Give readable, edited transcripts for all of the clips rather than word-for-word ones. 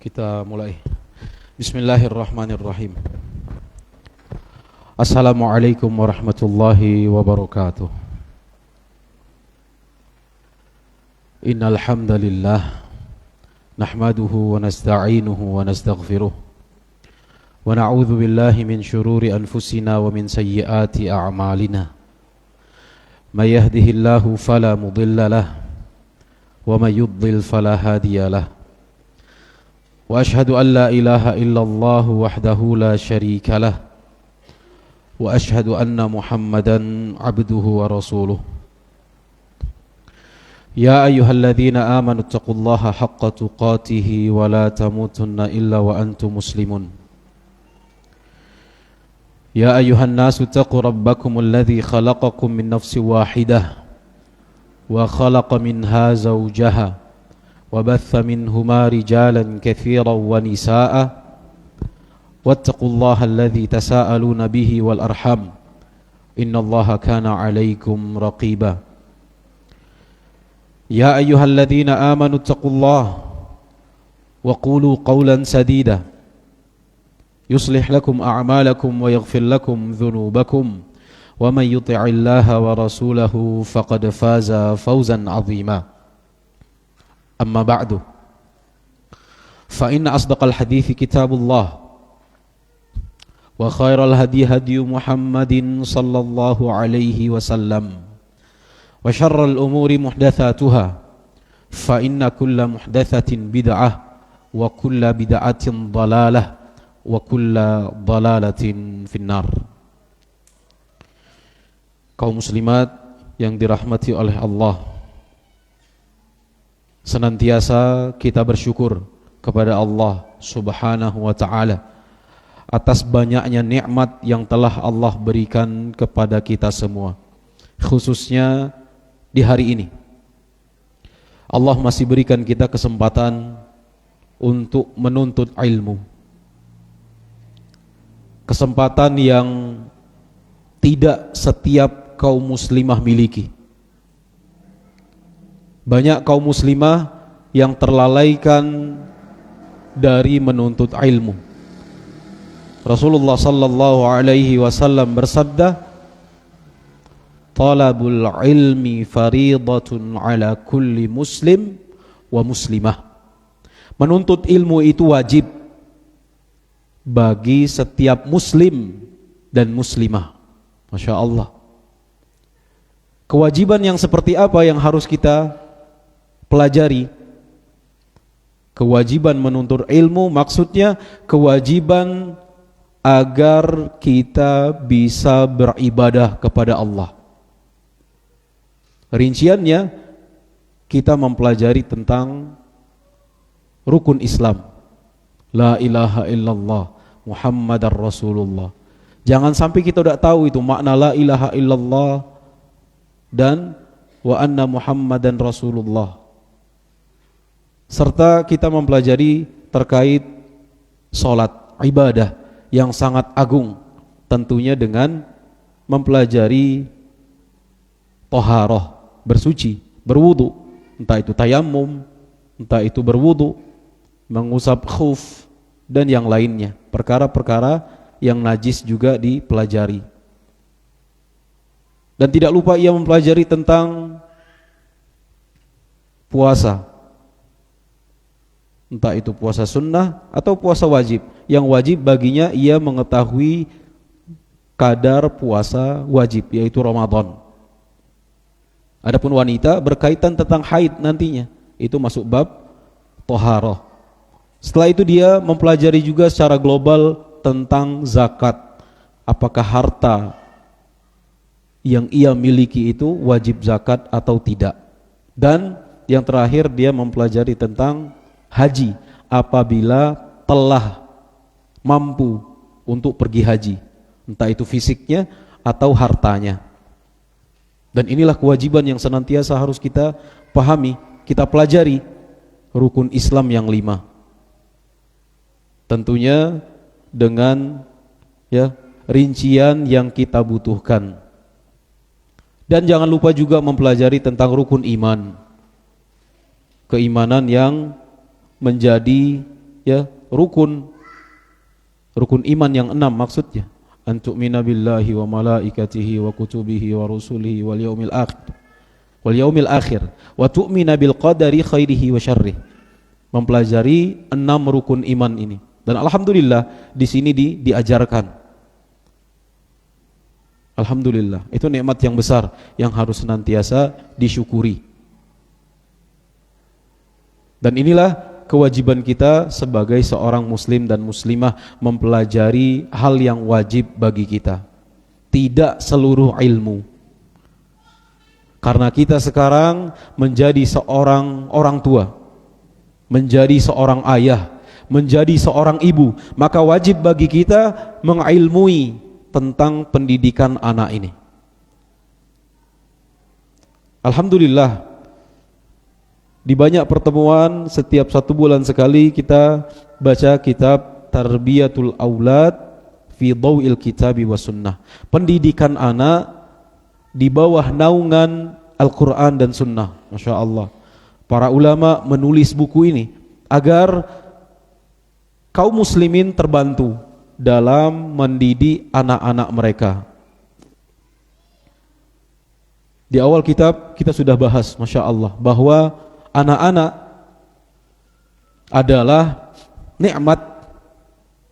Kita mulai. Bismillahirrahmanirrahim. Assalamualaikum warahmatullahi wabarakatuh. Innal hamdalillah nahmaduhu wa nasta'inuhu wa nastaghfiruh wa na'udzu billahi min shururi anfusina wa min sayyiati a'malina. May yahdihillahu fala mudilla lahu wa may yudlil fala hadiya lahu. وأشهد أن لا إله إلا الله وحده لا شريك له وأشهد أن محمدا عبده ورسوله يا أيها الذين آمنوا اتقوا الله حق تقاته ولا تموتن إلا وأنتم مسلمون يا أيها الناس اتقوا ربكم الذي خلقكم من نفس واحدة وخلق منها زوجها وبث منهما رجالا كثيرا ونساء واتقوا الله الذي تساءلون به والأرحام إن الله كان عليكم رقيبا يا أيها الذين آمنوا اتقوا الله وقولوا قولا سديدا يصلح لكم أعمالكم ويغفر لكم ذنوبكم ومن يطع الله ورسوله فقد فاز فوزا عظيما أما بعد فإن أصدق الحديث كتاب الله وخير الهدي هدي محمد صلى الله عليه وسلم وشر الأمور محدثاتها فإن كل محدثة بدعة وكل بدعة ضلالة وكل ضلالة في النار. Kaum muslimat yang dirahmati oleh Allah, senantiasa kita bersyukur kepada Allah Subhanahu wa ta'ala atas banyaknya nikmat yang telah Allah berikan kepada kita semua, khususnya di hari ini. Allah masih berikan kita kesempatan untuk menuntut ilmu, kesempatan yang tidak setiap kaum muslimah miliki. Banyak kaum muslimah yang terlalaikan dari menuntut ilmu. Rasulullah sallallahu alaihi wasallam bersabda, "Talabul ilmi faridatun ala kulli muslim wa muslimah." Menuntut ilmu itu wajib bagi setiap muslim dan muslimah. Masya Allah. Kewajiban yang seperti apa yang harus kita pelajari? Kewajiban menuntut ilmu maksudnya kewajiban agar kita bisa beribadah kepada Allah. Rinciannya kita mempelajari tentang rukun Islam, la ilaha illallah Muhammadar Rasulullah. Jangan sampai kita tidak tahu itu makna la ilaha illallah dan wa anna Muhammadan Rasulullah. Serta kita mempelajari terkait salat, ibadah yang sangat agung, tentunya dengan mempelajari toharoh, bersuci, berwudu, entah itu tayammum, entah itu berwudu, mengusap khuf dan yang lainnya. Perkara-perkara yang najis juga dipelajari. Dan tidak lupa ia mempelajari tentang puasa, entah itu puasa sunnah atau puasa wajib. Yang wajib baginya ia mengetahui kadar puasa wajib, yaitu Ramadan. Adapun wanita berkaitan tentang haid nantinya, itu masuk bab toharoh. Setelah itu dia mempelajari juga secara global tentang zakat. Apakah harta yang ia miliki itu wajib zakat atau tidak. Dan yang terakhir dia mempelajari tentang haji, apabila telah mampu untuk pergi haji, entah itu fisiknya atau hartanya. Dan inilah kewajiban yang senantiasa harus kita pahami, kita pelajari rukun Islam yang 5. Tentunya dengan rincian yang kita butuhkan. Dan jangan lupa juga mempelajari tentang rukun iman, keimanan yang menjadi ya rukun iman yang 6 maksudnya. An tu'mina billahi wa malaikatihi wa kutubihi wa rusulihi wal yaumil akhir wa tu'mina bil qadari khairihi wa syarrih. Mempelajari 6 rukun iman ini. Dan alhamdulillah di sini diajarkan. Alhamdulillah, itu nikmat yang besar yang harus senantiasa disyukuri. Dan inilah kewajiban kita sebagai seorang muslim dan muslimah, mempelajari hal yang wajib bagi kita. Tidak seluruh ilmu. Karena kita sekarang menjadi seorang orang tua, menjadi seorang ayah, menjadi seorang ibu, maka wajib bagi kita mengilmui tentang pendidikan anak ini. Alhamdulillah, di banyak pertemuan setiap 1 bulan sekali kita baca kitab Tarbiyatul Aulad fi Dhawil Kitabi was Sunnah. Pendidikan anak di bawah naungan Al-Quran dan Sunnah. Masya Allah, para ulama menulis buku ini agar kaum muslimin terbantu dalam mendidik anak-anak mereka. Di awal kitab kita sudah bahas, Masya Allah, bahwa anak-anak adalah nikmat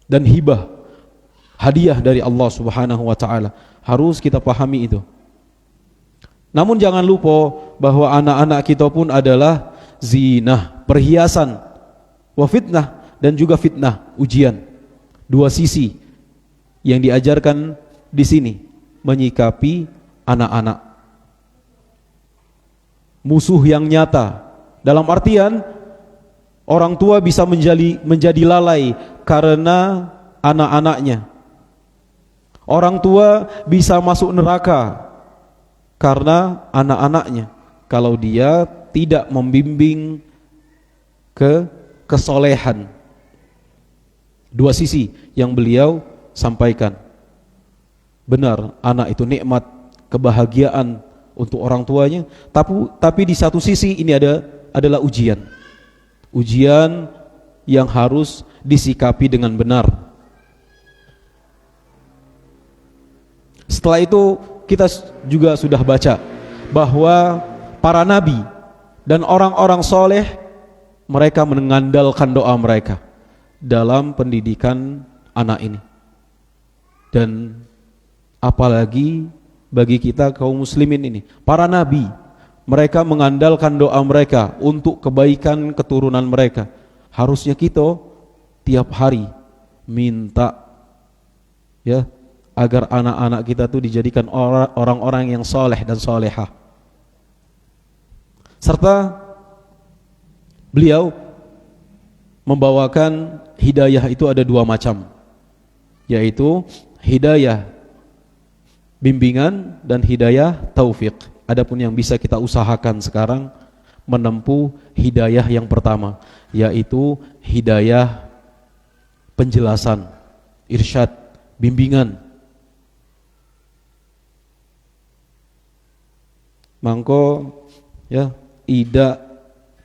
dan hibah, hadiah dari Allah Subhanahu wa ta'ala. Harus kita pahami itu. Namun jangan lupa bahwa anak-anak kita pun adalah zinah, perhiasan, wa fitnah, dan juga fitnah, ujian. 2 sisi yang diajarkan di sini menyikapi anak-anak. Musuh yang nyata, dalam artian orang tua bisa menjadi lalai karena anak-anaknya. Orang tua bisa masuk neraka karena anak-anaknya, kalau dia tidak membimbing ke kesolehan. 2 sisi yang beliau sampaikan. Benar, anak itu nikmat, kebahagiaan untuk orang tuanya, tapi di satu sisi ini adalah ujian. Ujian yang harus disikapi dengan benar. Setelah itu kita juga sudah baca bahwa para nabi dan orang-orang soleh, mereka mengandalkan doa mereka dalam pendidikan anak ini. Dan apalagi bagi kita kaum muslimin ini, para nabi, mereka mengandalkan doa mereka untuk kebaikan keturunan mereka. Harusnya kita tiap hari minta, ya, agar anak-anak kita tuh dijadikan orang-orang yang soleh dan solehah. Serta beliau membawakan hidayah itu ada 2 macam, yaitu hidayah bimbingan dan hidayah taufik. Adapun yang bisa kita usahakan sekarang menempuh hidayah yang pertama, yaitu hidayah penjelasan, irsyad, bimbingan. Mangko ya, tidak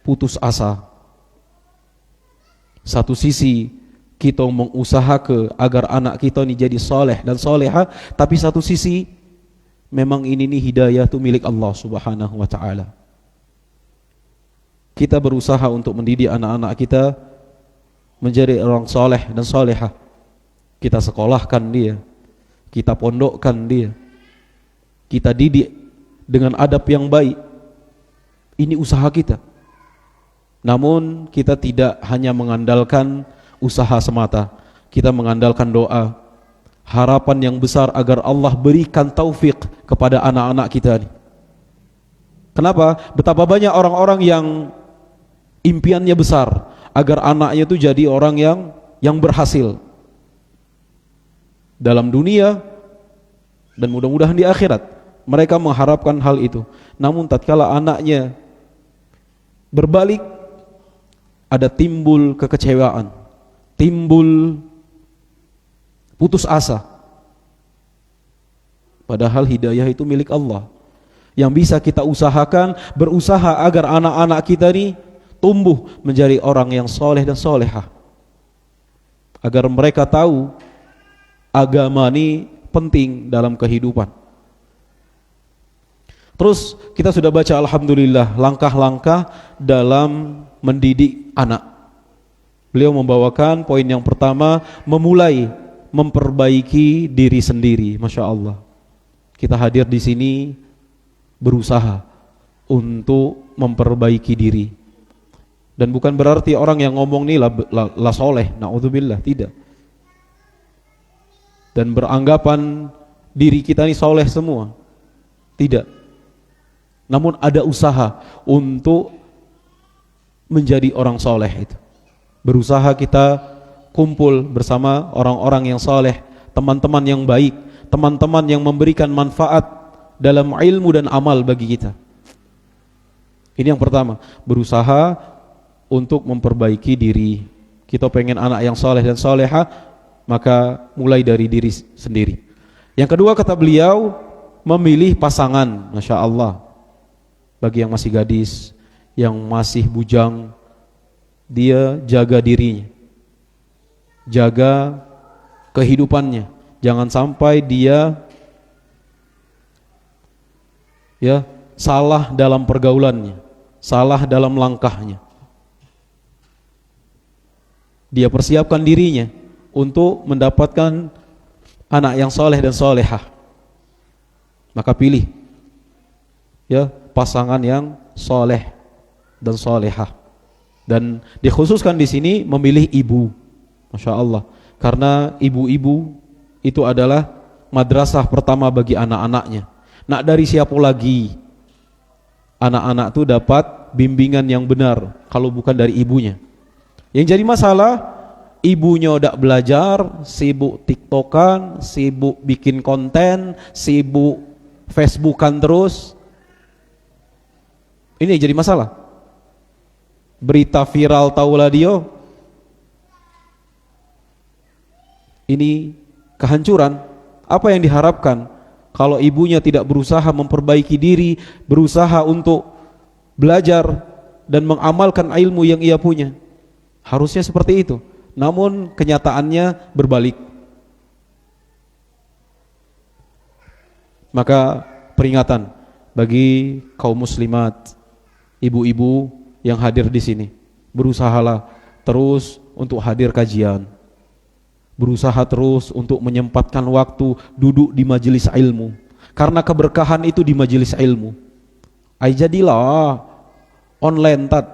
putus asa. Satu sisi kita mengusahakan agar anak kita ini jadi soleh dan soleha, tapi satu sisi memang ini nih hidayah itu milik Allah Subhanahu wa ta'ala. Kita berusaha untuk mendidik anak-anak kita menjadi orang soleh dan soleha. Kita sekolahkan dia, kita pondokkan dia, kita didik dengan adab yang baik. Ini usaha kita. Namun kita tidak hanya mengandalkan usaha semata, kita mengandalkan doa, harapan yang besar agar Allah berikan taufik kepada anak-anak kita ini. Kenapa? Betapa banyak orang-orang yang impiannya besar agar anaknya itu jadi orang yang berhasil dalam dunia dan mudah-mudahan di akhirat. Mereka mengharapkan hal itu. Namun tatkala anaknya berbalik, ada timbul kekecewaan, timbul putus asa. Padahal hidayah itu milik Allah. Yang bisa kita usahakan, berusaha agar anak-anak kita ini tumbuh menjadi orang yang soleh dan solehah. agar mereka tahu agama ini penting dalam kehidupan. Terus kita sudah baca alhamdulillah langkah-langkah dalam mendidik anak. Beliau membawakan poin yang pertama, memulai memperbaiki diri sendiri. Masya Allah, kita hadir di sini berusaha untuk memperbaiki diri. Dan bukan berarti orang yang ngomong nih la soleh, na'udzubillah, tidak. Dan beranggapan diri kita ini soleh semua, tidak. Namun ada usaha untuk menjadi orang soleh itu. Berusaha kita kumpul bersama orang-orang yang soleh, teman-teman yang baik, teman-teman yang memberikan manfaat dalam ilmu dan amal bagi kita. Ini yang pertama, berusaha untuk memperbaiki diri. Kita pengen anak yang soleh dan soleha, maka mulai dari diri sendiri. Yang kedua kata beliau, memilih pasangan. Masya Allah, bagi yang masih gadis, yang masih bujang, dia jaga dirinya, jaga kehidupannya. Jangan sampai dia salah dalam pergaulannya, salah dalam langkahnya. Dia persiapkan dirinya untuk mendapatkan anak yang soleh dan solehah. Maka pilih pasangan yang soleh dan solehah. Dan dikhususkan di sini memilih ibu. Masya Allah, karena ibu-ibu itu adalah madrasah pertama bagi anak-anaknya. Nak dari siapa lagi anak-anak itu dapat bimbingan yang benar kalau bukan dari ibunya. Yang jadi masalah, ibunya udah belajar, sibuk tiktokan, sibuk bikin konten, sibuk facebookan terus. Ini jadi masalah. Berita viral taulah dia. Ini kehancuran. Apa yang diharapkan kalau ibunya tidak berusaha memperbaiki diri, berusaha untuk belajar dan mengamalkan ilmu yang ia punya? Harusnya seperti itu. Namun kenyataannya berbalik. Maka peringatan bagi kaum muslimat, ibu-ibu yang hadir di sini, berusahalah terus untuk hadir kajian. Berusaha terus untuk menyempatkan waktu duduk di majelis ilmu. Karena keberkahan itu di majelis ilmu. Jadilah online tat.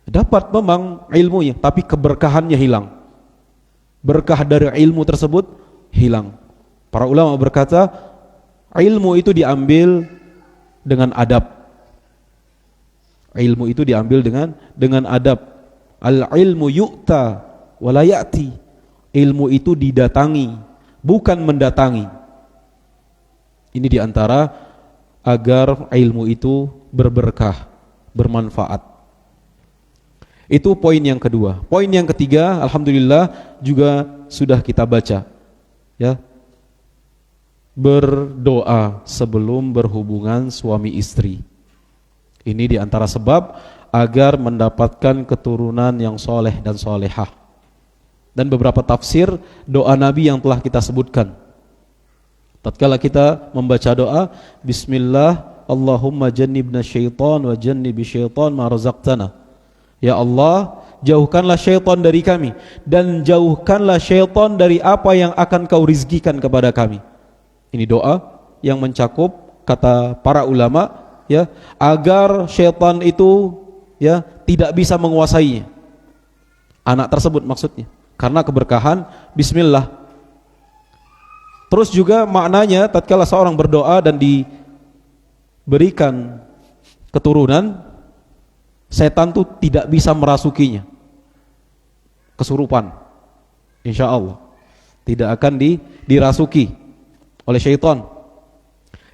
Dapat memang ilmunya, tapi keberkahannya hilang. Berkah dari ilmu tersebut hilang. Para ulama berkata, ilmu itu diambil dengan adab. Ilmu itu diambil dengan adab. Al-ilmu yu'ta wa la ya'ti. Ilmu itu didatangi, bukan mendatangi. Ini diantara agar ilmu itu berberkah, bermanfaat. Itu poin yang kedua. Poin yang ketiga, alhamdulillah juga sudah kita baca. Ya. Berdoa sebelum berhubungan suami istri. Ini diantara sebab agar mendapatkan keturunan yang soleh dan solehah. Dan beberapa tafsir doa Nabi yang telah kita sebutkan. Tatkala kita membaca doa, Bismillah, Allahumma jannibna syaitan wa jannibi syaitan ma razaqtana. Ya Allah, jauhkanlah syaitan dari kami dan jauhkanlah syaitan dari apa yang akan kau rizkikan kepada kami. Ini doa yang mencakup kata para ulama, ya, agar syaitan itu tidak bisa menguasainya. Anak tersebut maksudnya. Karena keberkahan bismillah. Terus juga maknanya tatkala seorang berdoa dan diberikan keturunan, setan itu tidak bisa merasukinya. Kesurupan. Insyaallah tidak akan dirasuki oleh syaitan.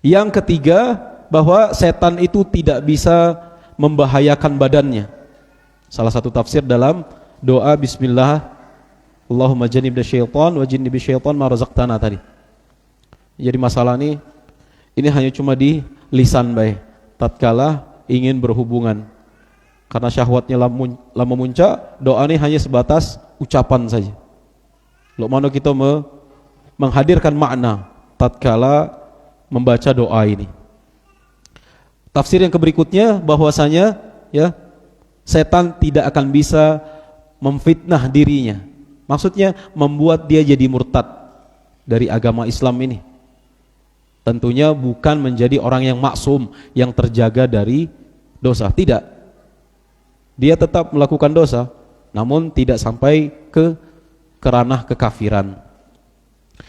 Yang ketiga, bahwa setan itu tidak bisa membahayakan badannya. Salah satu tafsir dalam doa bismillah, Allahumma jannibna syaitan wa jannibi syaitan ma razaqtana tadi. Jadi masalah ini hanya cuma di lisan baik tatkala ingin berhubungan. Karena syahwatnya lama muncak, doa ini hanya sebatas ucapan saja. Luqman kita menghadirkan makna tatkala membaca doa ini. Tafsir yang berikutnya bahwasanya ya setan tidak akan bisa memfitnah dirinya. Maksudnya membuat dia jadi murtad dari agama Islam ini. Tentunya bukan menjadi orang yang maksum, yang terjaga dari dosa, tidak. Dia tetap melakukan dosa, namun tidak sampai ke ranah kekafiran.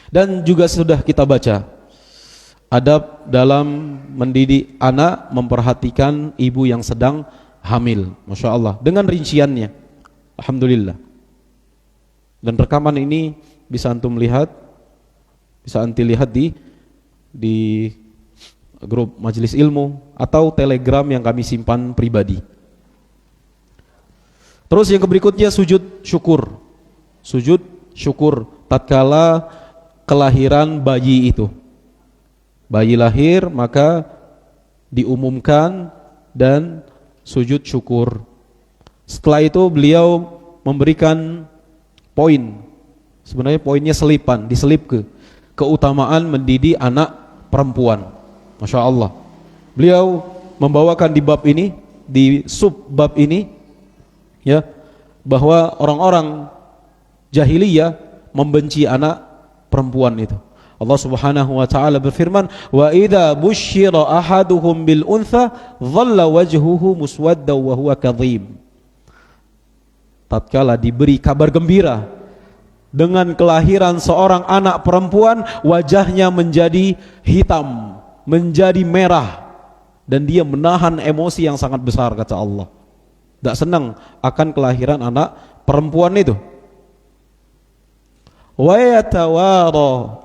Dan juga sudah kita baca adab dalam mendidik anak, memperhatikan ibu yang sedang hamil, Masya Allah, dengan rinciannya, Alhamdulillah. Dan rekaman ini bisa antum lihat, bisa anti lihat di grup majelis ilmu atau telegram yang kami simpan pribadi. Terus yang berikutnya sujud syukur. Sujud syukur tatkala kelahiran bayi itu. Bayi lahir maka diumumkan dan sujud syukur. Setelah itu beliau memberikan poin. Sebenarnya poinnya selipan, diselip ke keutamaan mendidik anak perempuan. Masya Allah. Beliau membawakan di bab ini, di sub bab ini, ya, bahwa orang-orang jahiliyah membenci anak perempuan itu. Allah Subhanahu wa taala berfirman, "Wa idza busyira ahaduhum bil untha dhalla wajhuhu muswadda wa huwa kadhib." Tatkala diberi kabar gembira dengan kelahiran seorang anak perempuan, wajahnya menjadi hitam, menjadi merah, dan dia menahan emosi yang sangat besar, kata Allah. Tidak senang akan kelahiran anak perempuan itu. Wa yatawara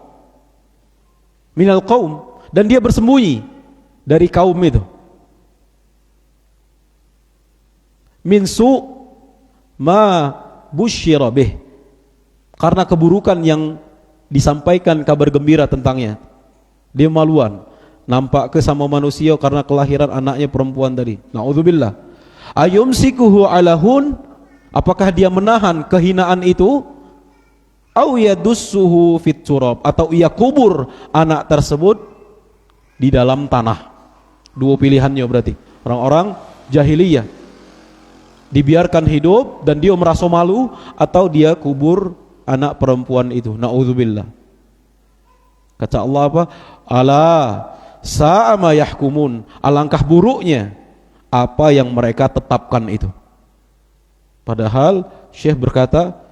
minal qaum, dan dia bersembunyi dari kaum itu. Min su ma busyira bih, karena keburukan yang disampaikan kabar gembira tentangnya. Dia maluan, nampak ke sama manusia karena kelahiran anaknya perempuan tadi. Na'udzubillah. Ayumsikuhu ala hun, apakah dia menahan kehinaan itu? Au yadussuhu fit turab, atau ia kubur anak tersebut di dalam tanah. Dua pilihannya berarti. Orang-orang jahiliyah dibiarkan hidup dan dia merasa malu, atau dia kubur anak perempuan itu. Na'udzubillah. Kata Allah apa? Ala sa'a ma yahkumun, alangkah buruknya apa yang mereka tetapkan itu. Padahal Syekh berkata,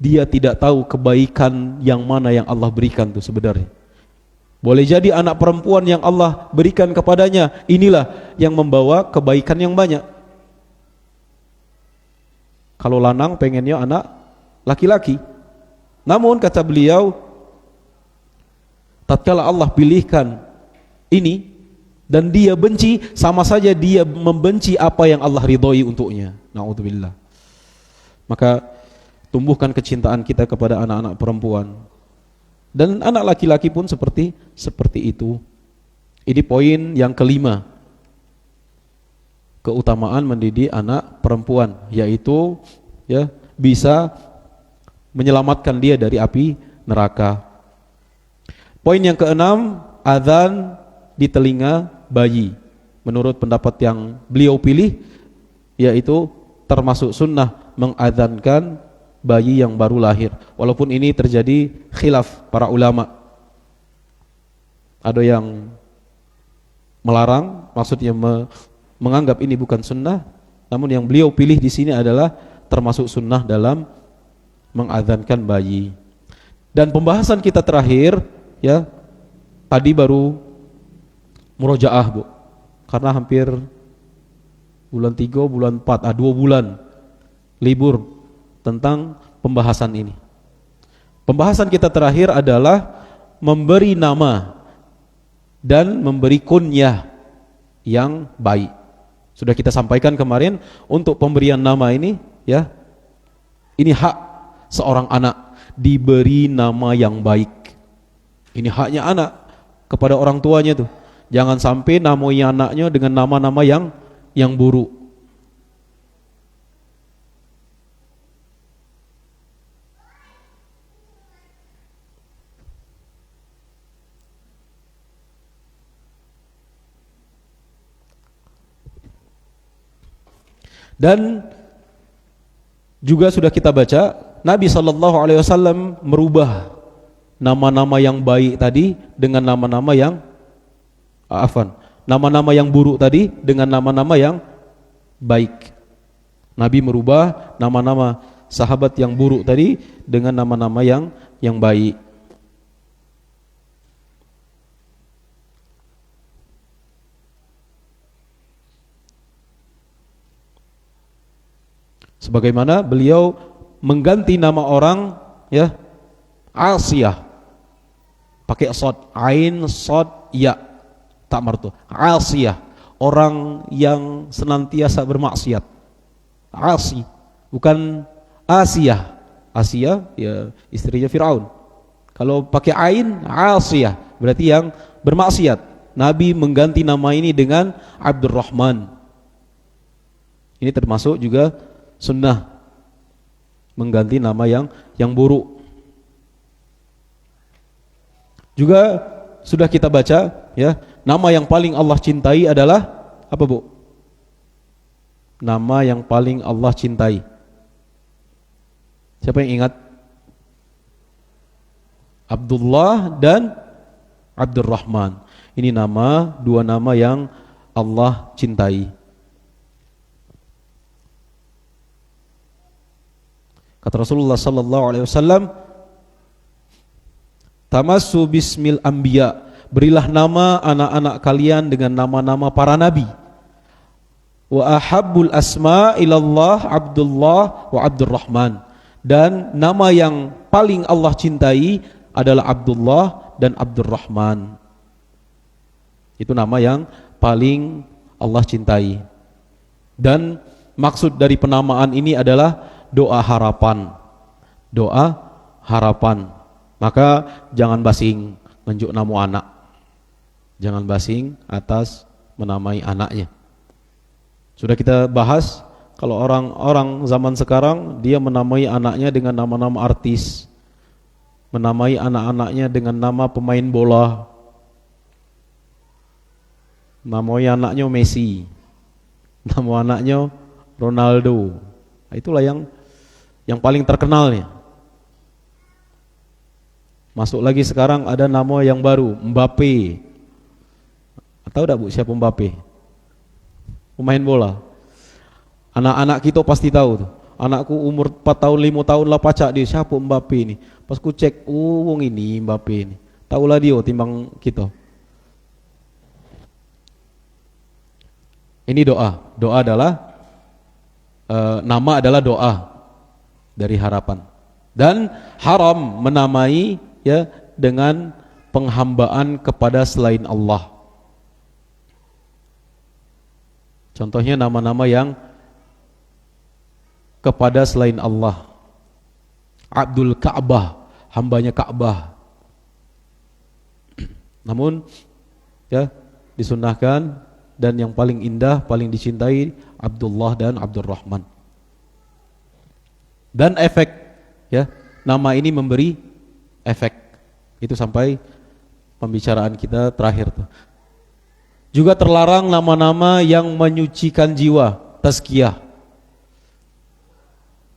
dia tidak tahu kebaikan yang mana yang Allah berikan itu sebenarnya. Boleh jadi anak perempuan yang Allah berikan kepadanya inilah yang membawa kebaikan yang banyak. Kalau lanang pengennya anak laki-laki. Namun kata beliau, tatkala Allah pilihkan ini dan dia benci, sama saja dia membenci apa yang Allah ridhoi untuknya. Na'udzubillah. Maka tumbuhkan kecintaan kita kepada anak-anak perempuan. Dan anak laki-laki pun seperti itu. Ini poin yang kelima. Keutamaan mendidik anak perempuan, yaitu ya bisa menyelamatkan dia dari api neraka. Poin yang keenam, azan di telinga bayi. Menurut pendapat yang beliau pilih, yaitu termasuk sunnah mengazankan bayi yang baru lahir. Walaupun ini terjadi khilaf para ulama. Ada yang melarang, maksudnya menganggap ini bukan sunnah. Namun yang beliau pilih di sini adalah termasuk sunnah dalam mengazankan bayi. Dan pembahasan kita terakhir, ya, tadi baru murojaah, Bu. Karena hampir bulan 3, bulan 4, 2 bulan libur tentang pembahasan ini. Pembahasan kita terakhir adalah memberi nama dan memberi kunyah yang baik. Sudah kita sampaikan kemarin, untuk pemberian nama ini, ya, ini hak seorang anak, diberi nama yang baik. Ini haknya anak kepada orang tuanya tuh. Jangan sampai namai anaknya dengan nama-nama yang buruk. Dan juga sudah kita baca, Nabi SAW merubah nama-nama yang baik tadi dengan nama-nama yang nama-nama yang buruk tadi dengan nama-nama yang baik. Nabi merubah nama-nama sahabat yang buruk tadi dengan nama-nama yang baik. Sebagaimana beliau mengganti nama orang ya Asiyah pakai sod, ain sod ya tak martu. Asiyah, orang yang senantiasa bermaksiat. Asi, bukan Asiyah. Asiyah ya istrinya Firaun. Kalau pakai ain Asiyah berarti yang bermaksiat. Nabi mengganti nama ini dengan Abdurrahman. Ini termasuk juga sunnah mengganti nama yang buruk. Juga sudah kita baca ya, nama yang paling Allah cintai adalah apa, Bu? Nama yang paling Allah cintai. Siapa yang ingat? Abdullah dan Abdurrahman. Ini dua nama yang Allah cintai. Kata Rasulullah sallallahu alaihi wasallam, tamassu bismil anbiya, berilah nama anak-anak kalian dengan nama-nama para nabi. Wa ahabbul asma ilallah Abdullah wa Abdurrahman, dan nama yang paling Allah cintai adalah Abdullah dan Abdurrahman. Itu nama yang paling Allah cintai. Dan maksud dari penamaan ini adalah doa harapan. Doa harapan. Maka jangan basing menjuk nama anak. Jangan basing atas menamai anaknya. Sudah kita bahas, kalau orang-orang zaman sekarang dia menamai anaknya dengan nama-nama artis. Menamai anak-anaknya dengan nama pemain bola. Namai anaknya Messi. Nama anaknya Ronaldo. Itulah yang paling terkenalnya. Masuk lagi sekarang ada nama yang baru, Mbappe. Tahu tak, Bu, siapa Mbappe? Pemain bola. Anak-anak kita pasti tahu tuh. Anakku umur 4 tahun, 5 tahun lah pacak dia, siapa Mbappe ini? Pas ku cek, wong ini Mbappe ini. Tahulah dia timbang kita. Ini doa. Doa adalah nama adalah doa dari harapan. Dan haram menamai ya dengan penghambaan kepada selain Allah. Contohnya nama-nama yang kepada selain Allah. Abdul Ka'bah, hambanya Ka'bah. Namun ya disunnahkan dan yang paling indah, paling dicintai Abdullah dan Abdurrahman. Dan efek ya, nama ini memberi efek. Itu sampai pembicaraan kita terakhir tuh. Juga terlarang nama-nama yang menyucikan jiwa, tazkiyah.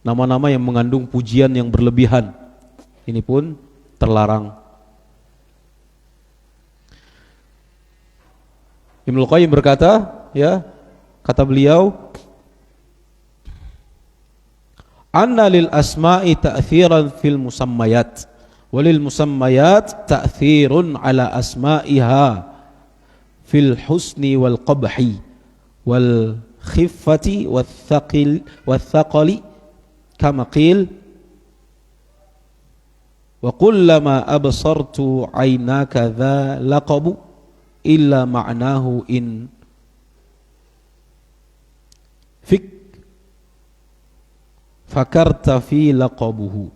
Nama-nama yang mengandung pujian yang berlebihan. Ini pun terlarang. Ibnul Qayyim berkata, ya, kata beliau, anna lil asma'i ta'thiran fil musammayat, walil musammayat ta'thirun ala asma'iha fil husni wal qabhi wal khiffati wal thaqali kama qil wa kullama absartu aynaka dha laqabu illa ma'nahu in fik fakarta fi laqabuhu.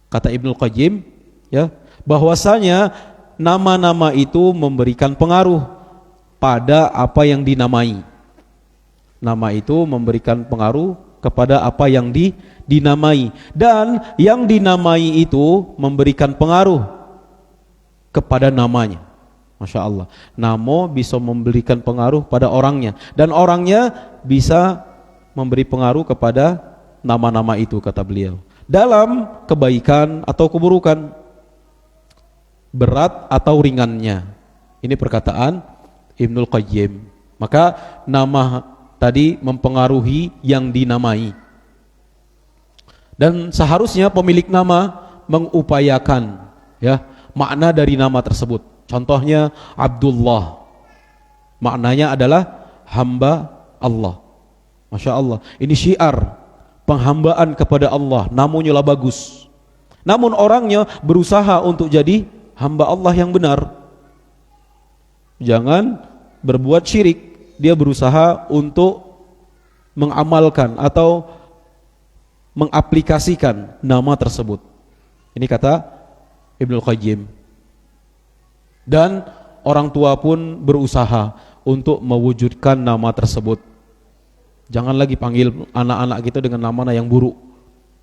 Kata Ibnul Qayyim ya, bahwasanya nama-nama itu memberikan pengaruh pada apa yang dinamai. Nama itu memberikan pengaruh kepada apa yang dinamai, dan yang dinamai itu memberikan pengaruh kepada namanya. Masya Allah, nama bisa memberikan pengaruh pada orangnya, dan orangnya bisa memberi pengaruh kepada nama-nama itu, kata beliau, dalam kebaikan atau keburukan, berat atau ringannya. Ini perkataan Ibnul Qayyim. Maka nama tadi mempengaruhi yang dinamai, dan seharusnya pemilik nama mengupayakan ya makna dari nama tersebut. Contohnya Abdullah, maknanya adalah hamba Allah. Masya Allah, ini syiar penghambaan kepada Allah, namanya lah bagus. Namun orangnya berusaha untuk jadi hamba Allah yang benar. Jangan berbuat syirik, dia berusaha untuk mengamalkan atau mengaplikasikan nama tersebut. Ini kata Ibnul Qayyim. Dan orang tua pun berusaha untuk mewujudkan nama tersebut. Jangan lagi panggil anak-anak kita dengan nama yang buruk.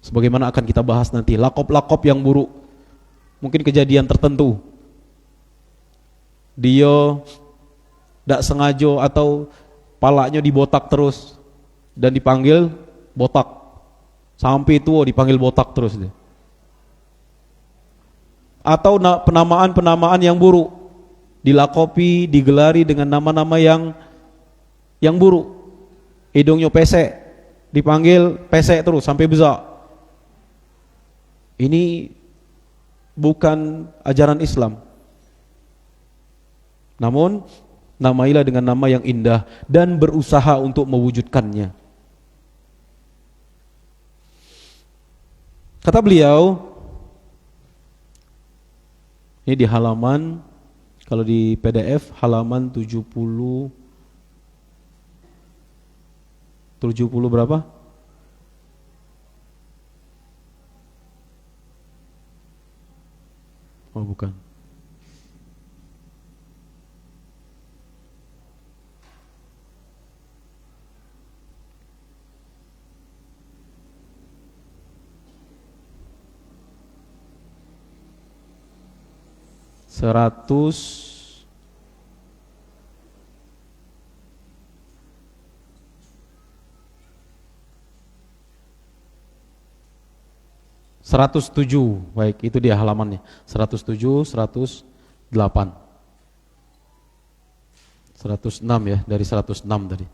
Sebagaimana akan kita bahas nanti, lakop-lakop yang buruk. Mungkin kejadian tertentu, dia tidak sengaja atau palanya dibotak terus dan dipanggil botak. Sampai tua dipanggil botak terus dia. Atau penamaan-penamaan yang buruk, dilakopi, digelari dengan nama-nama yang buruk. Hidungnya pesek, dipanggil pesek terus sampai besar. Ini bukan ajaran Islam. Namun namailah dengan nama yang indah dan berusaha untuk mewujudkannya. Kata beliau, ini di halaman, kalau di PDF halaman 70 berapa? Oh bukan. Seratus 107, baik, itu dia halamannya. 107, 108. 106 ya, dari 106 tadi.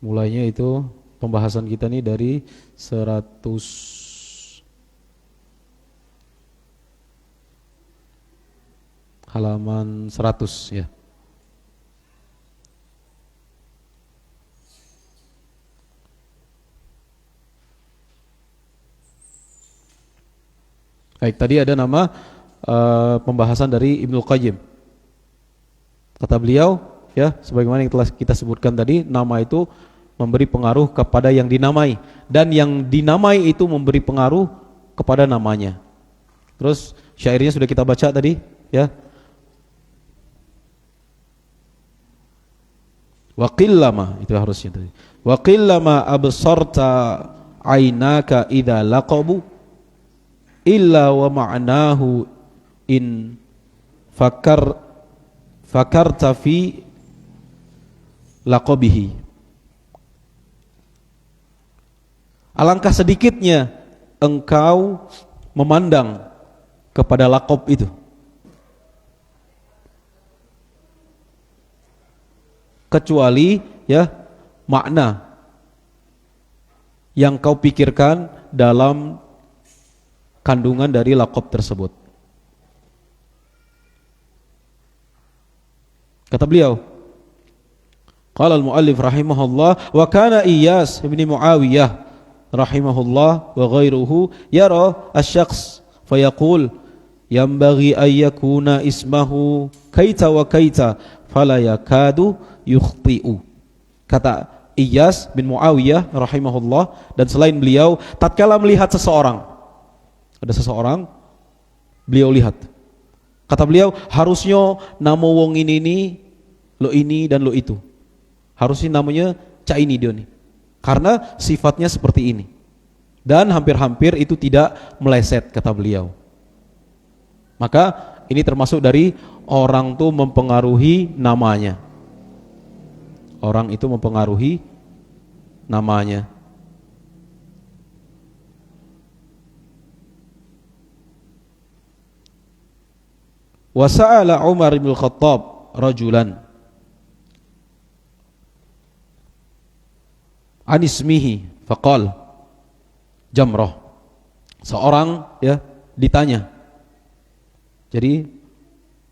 Mulainya itu pembahasan kita nih dari 100 halaman 100 ya. Baik, tadi ada nama pembahasan dari Ibnul Qayyim. Kata beliau, ya, sebagaimana yang telah kita sebutkan tadi, nama itu memberi pengaruh kepada yang dinamai, dan yang dinamai itu memberi pengaruh kepada namanya. Terus syairnya sudah kita baca tadi, ya. Wa qillama, itu harusnya tadi. Wa qillama absarta aynaka idza laqabu illa wa ma'nahu in fakarta fi laqabihi. Alangkah sedikitnya engkau memandang kepada laqab itu, kecuali ya makna yang kau pikirkan dalam kandungan dari laqab tersebut. Kata beliau, qala al-muallif rahimahullah, wa kana Iyas bin Muawiyah rahimahullah wa ghairuhu yara asy-syakhs fayaqul yanbaghi ay yakuna ismahu kaita wa kaita fala yakadu yukhti'u. Kata Iyas bin Muawiyah rahimahullah, dan selain beliau, tatkala melihat seseorang, ada seseorang, beliau lihat, kata beliau, harusnya nama wong ini lo ini dan lo itu, harusnya namanya cak ini dia nih, karena sifatnya seperti ini, dan hampir-hampir itu tidak meleset, kata beliau. Maka ini termasuk dari orang tuh mempengaruhi namanya. Orang itu mempengaruhi namanya. Wa sa'ala Umar bin Khattab rajulan an ismihi faqal Jamrah. Seorang ya ditanya. Jadi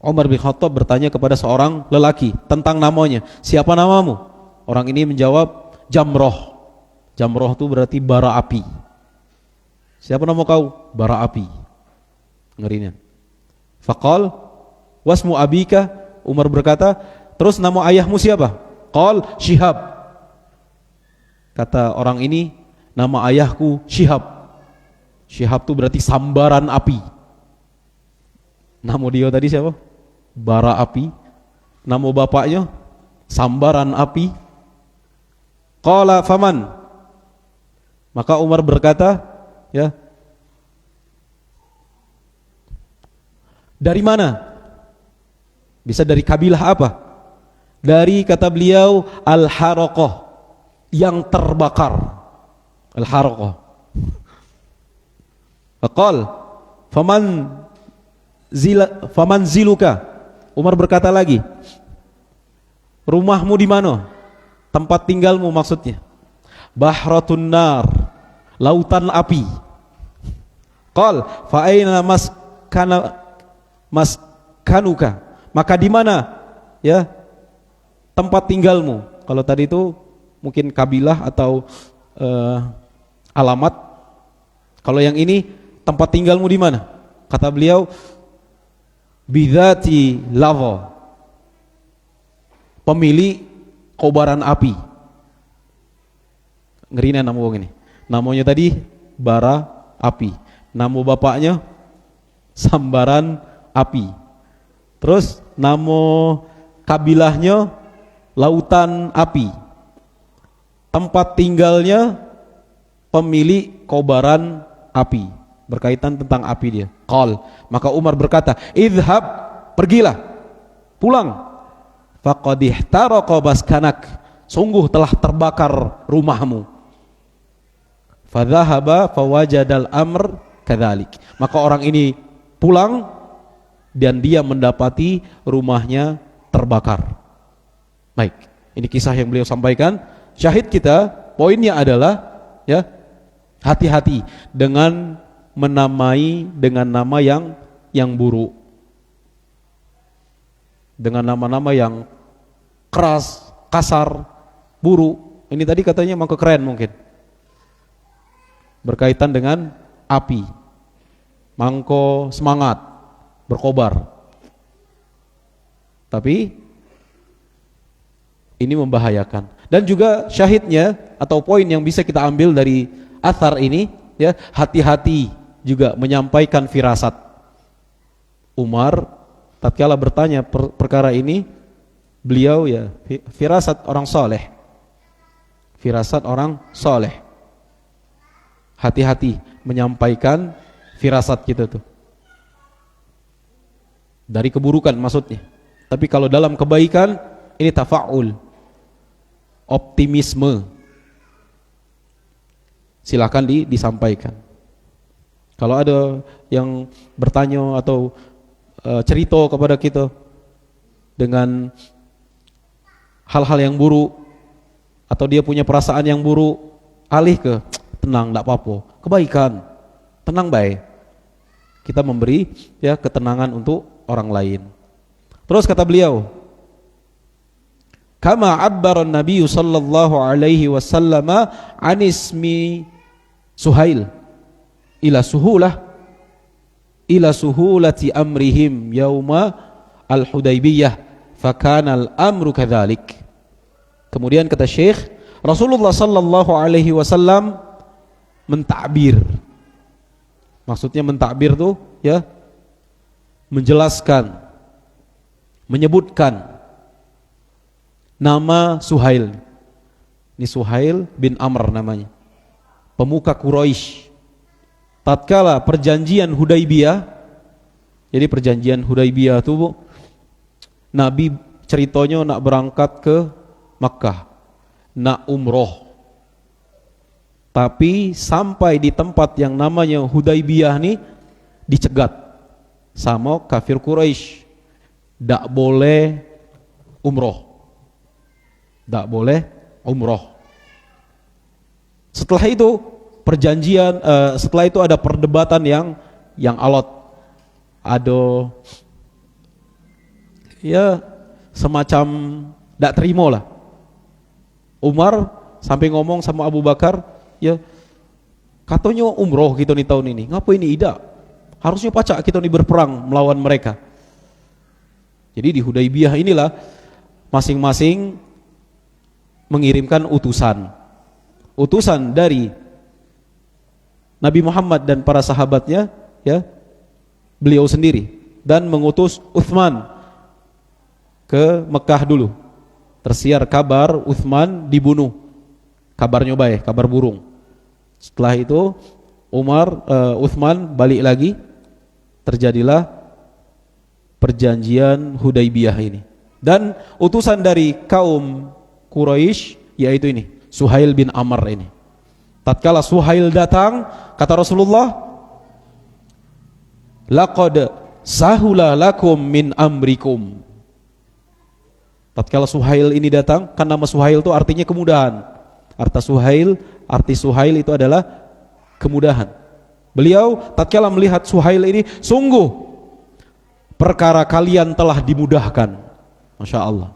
Umar bin Khattab bertanya kepada seorang lelaki tentang namanya. Siapa namamu? Orang ini menjawab Jamrah. Jamrah itu berarti bara api. Siapa nama kau? Bara api. Ngerinya. Faqal wasmu abika? Umar berkata, terus nama ayahmu siapa? Qal Syihab. Kata orang ini, nama ayahku Syihab. Syihab itu berarti sambaran api. Nama dia tadi siapa? Bara api. Nama bapaknya sambaran api. Qala faman? Maka Umar berkata, ya, dari mana? Bisa dari kabilah apa? Dari, kata beliau, Al-Haraqah, yang terbakar. Al-Haraqah. Faqal faman ziluka? Umar berkata lagi, rumahmu di mana? Tempat tinggalmu maksudnya. Bahratun nar, lautan api. Qal fa aina maskanuka? Maka di mana ya tempat tinggalmu? Kalau tadi itu mungkin kabilah atau alamat. Kalau yang ini tempat tinggalmu di mana? Kata beliau, bidzati lava, pemilik kobaran api. Ngerinya nama wong ini. Namanya tadi bara api. Nama bapaknya sambaran api. Terus nama kabilahnya lautan api. Tempat tinggalnya pemilik kobaran api. Berkaitan tentang api dia. Qal, maka Umar berkata, idhab, pergilah, pulang. Faqad ihtaraqa baskanak, sungguh telah terbakar rumahmu. Fadhahaba fawajadal amr kadzalik. Maka orang ini pulang dan dia mendapati rumahnya terbakar. Baik, ini kisah yang beliau sampaikan. Syahid kita, poinnya adalah ya, hati-hati dengan menamai dengan nama yang buruk, dengan nama-nama yang keras, kasar, buruk. Ini tadi katanya mau keren mungkin, berkaitan dengan api, mangko semangat, berkobar. Tapi ini membahayakan. Dan juga syahidnya atau poin yang bisa kita ambil dari athar ini, ya, hati-hati juga menyampaikan firasat. Umar tatkala bertanya perkara ini, beliau ya firasat orang soleh. Firasat orang soleh. Hati-hati menyampaikan firasat kita tuh. Dari keburukan maksudnya. Tapi kalau dalam kebaikan, ini tafa'ul, optimisme. Silakan disampaikan. Kalau ada yang bertanya atau cerita kepada kita dengan hal-hal yang buruk, atau dia punya perasaan yang buruk, alih ke tenang, tidak apa-apa, kebaikan, tenang baik. Kita memberi ya ketenangan untuk orang lain. Terus kata beliau, kama abbara Nabi sallallahu alaihi wasallam an ismi Suhail ila suhulati amrihim yauma al-Hudaybiyah fakana al-amru kadzalik. Kemudian kata Syekh, Rasulullah sallallahu alaihi wasallam mentakbir. Maksudnya mentakbir tuh ya menjelaskan, menyebutkan nama Suhail. Ini Suhail bin Amr namanya, pemuka Quraisy. Tatkala perjanjian Hudaybiyah, jadi perjanjian Hudaybiyah itu Nabi ceritanya nak berangkat ke Makkah, nak umroh. Tapi sampai di tempat yang namanya Hudaybiyah nih dicegat sama kafir Quraisy. Tidak boleh umroh. Tidak boleh umroh. Setelah itu perjanjian, setelah itu ada perdebatan yang alot. Ada ya semacam tidak terima lah. Umar sampai ngomong sama Abu Bakar, ya katanya umroh gitu nih tahun ini, ngapain ini tidak? Harusnya pacak kita nih berperang melawan mereka. Jadi di Hudaybiyah inilah masing-masing mengirimkan utusan dari Nabi Muhammad dan para sahabatnya, ya beliau sendiri, dan mengutus Uthman ke Mekah dulu. Tersiar kabar Uthman dibunuh, kabarnya baik, kabar burung. Setelah itu Uthman balik lagi, terjadilah perjanjian Hudaybiyah ini. Dan utusan dari kaum Quraisy yaitu ini, Suhail bin Amr ini. Tatkala Suhail datang, kata Rasulullah, laqad sahula lakum min amrikum. Tatkala Suhail ini datang, kan nama Suhail itu artinya kemudahan. Arti Suhail itu adalah kemudahan. Beliau tatkala melihat Suhail ini, sungguh perkara kalian telah dimudahkan. Masya Allah.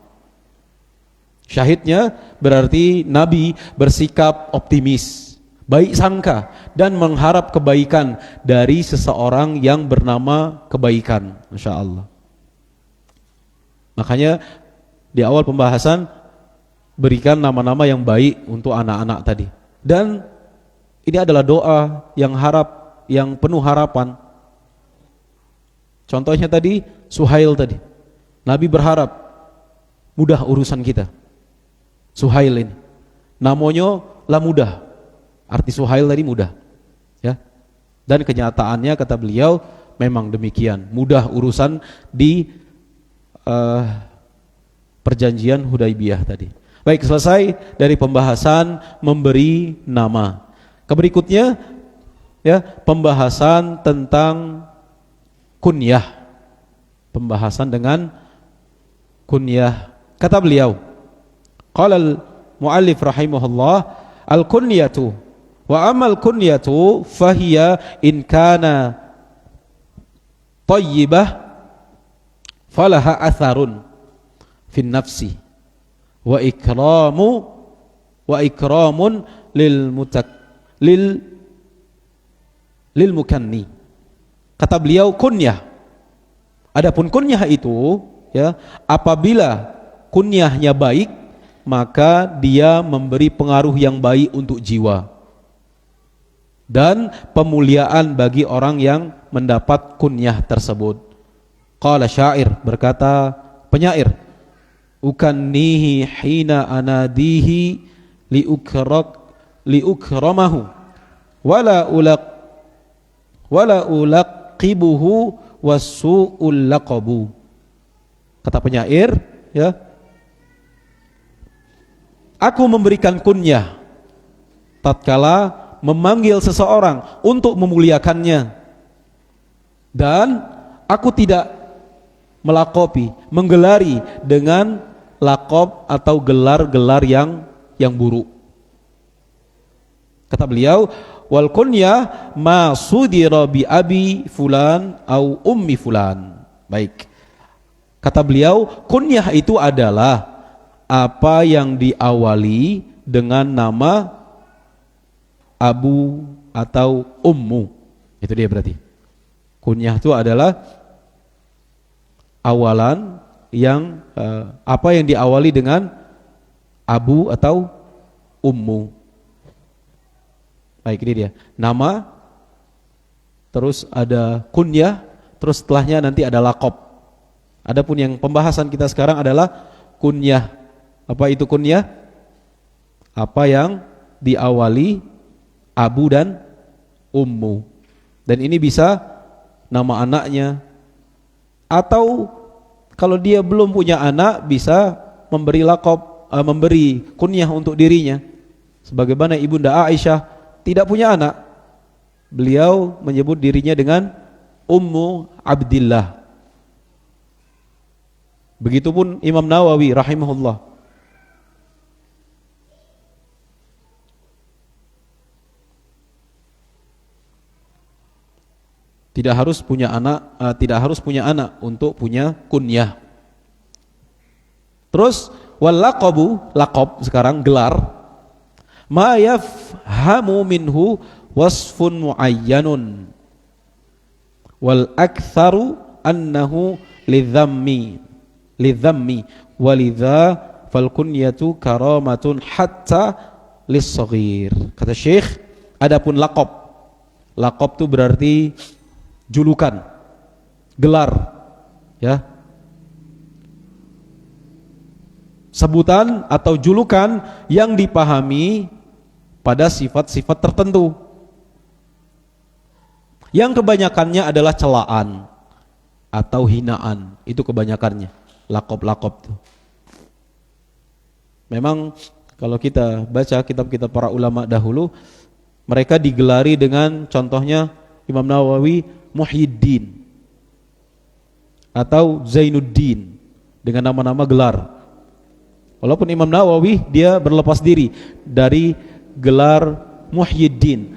Syahidnya berarti Nabi bersikap optimis, baik sangka, dan mengharap kebaikan dari seseorang yang bernama kebaikan. Masya Allah. Makanya di awal pembahasan berikan nama-nama yang baik untuk anak-anak tadi. Dan ini adalah doa yang penuh harapan. Contohnya tadi Suhail tadi. Nabi berharap mudah urusan kita. Suhail ini namanya lah mudah. Arti Suhail tadi mudah, ya. Dan kenyataannya kata beliau memang demikian, mudah urusan di perjanjian Hudaybiyah tadi. Baik, selesai dari pembahasan memberi nama. Keberikutnya ya, pembahasan tentang kunyah. Pembahasan dengan kunyah. Kata beliau, qala al-muallif rahimahullah, al-kunyatu wa amal kunyatu fahiya in kana tayyibah falaha atharun fin nafsi wa ikramun lil mukanni. Kata beliau, kunyah, adapun kunyah itu ya, apabila kunyahnya baik, maka dia memberi pengaruh yang baik untuk jiwa dan pemuliaan bagi orang yang mendapat kunyah tersebut. Qala syair, berkata penyair, ukannihi hina anadihi liukramahu wala ulaqibuhu wasu'ul laqabu. Kata penyair, ya, aku memberikan kunyah tatkala memanggil seseorang untuk memuliakannya, dan aku tidak melakopi, menggelari dengan lakob atau gelar-gelar yang buruk. Kata beliau, wal kunyah ma sudira bi abi fulan au ummi fulan. Baik. Kata beliau, kunyah itu adalah apa yang diawali dengan nama abu atau ummu. Itu dia berarti. Kunyah itu adalah awalan yang apa yang diawali dengan abu atau ummu. Baik, ini dia. Nama, terus ada kunyah, terus setelahnya nanti ada lakob. Adapun yang pembahasan kita sekarang adalah kunyah. Apa itu kunyah? Apa yang diawali abu dan ummu. Dan ini bisa nama anaknya, atau kalau dia belum punya anak bisa memberi lakob, memberi kunyah untuk dirinya. Sebagaimana Ibunda Aisyah tidak punya anak, beliau menyebut dirinya dengan Ummu Abdillah. Begitupun Imam Nawawi rahimahullah. Tidak harus punya anak untuk punya kunyah. Terus wal laqabu, laqab sekarang gelar, ma yafhamu minhu wasfun muayyanun wal aktsaru annahu lidhammi walidha fal kunyatu karamatun hatta lis-shaghir. Kata Syekh, adapun laqab itu berarti julukan, gelar, ya, sebutan atau julukan yang dipahami pada sifat-sifat tertentu, yang kebanyakannya adalah celaan atau hinaan. Itu kebanyakannya laqab-laqab itu. Memang kalau kita baca kitab-kitab para ulama dahulu, mereka digelari dengan, contohnya Imam Nawawi Muhyiddin atau Zainuddin, dengan nama-nama gelar. Walaupun Imam Nawawi dia berlepas diri dari gelar Muhyiddin,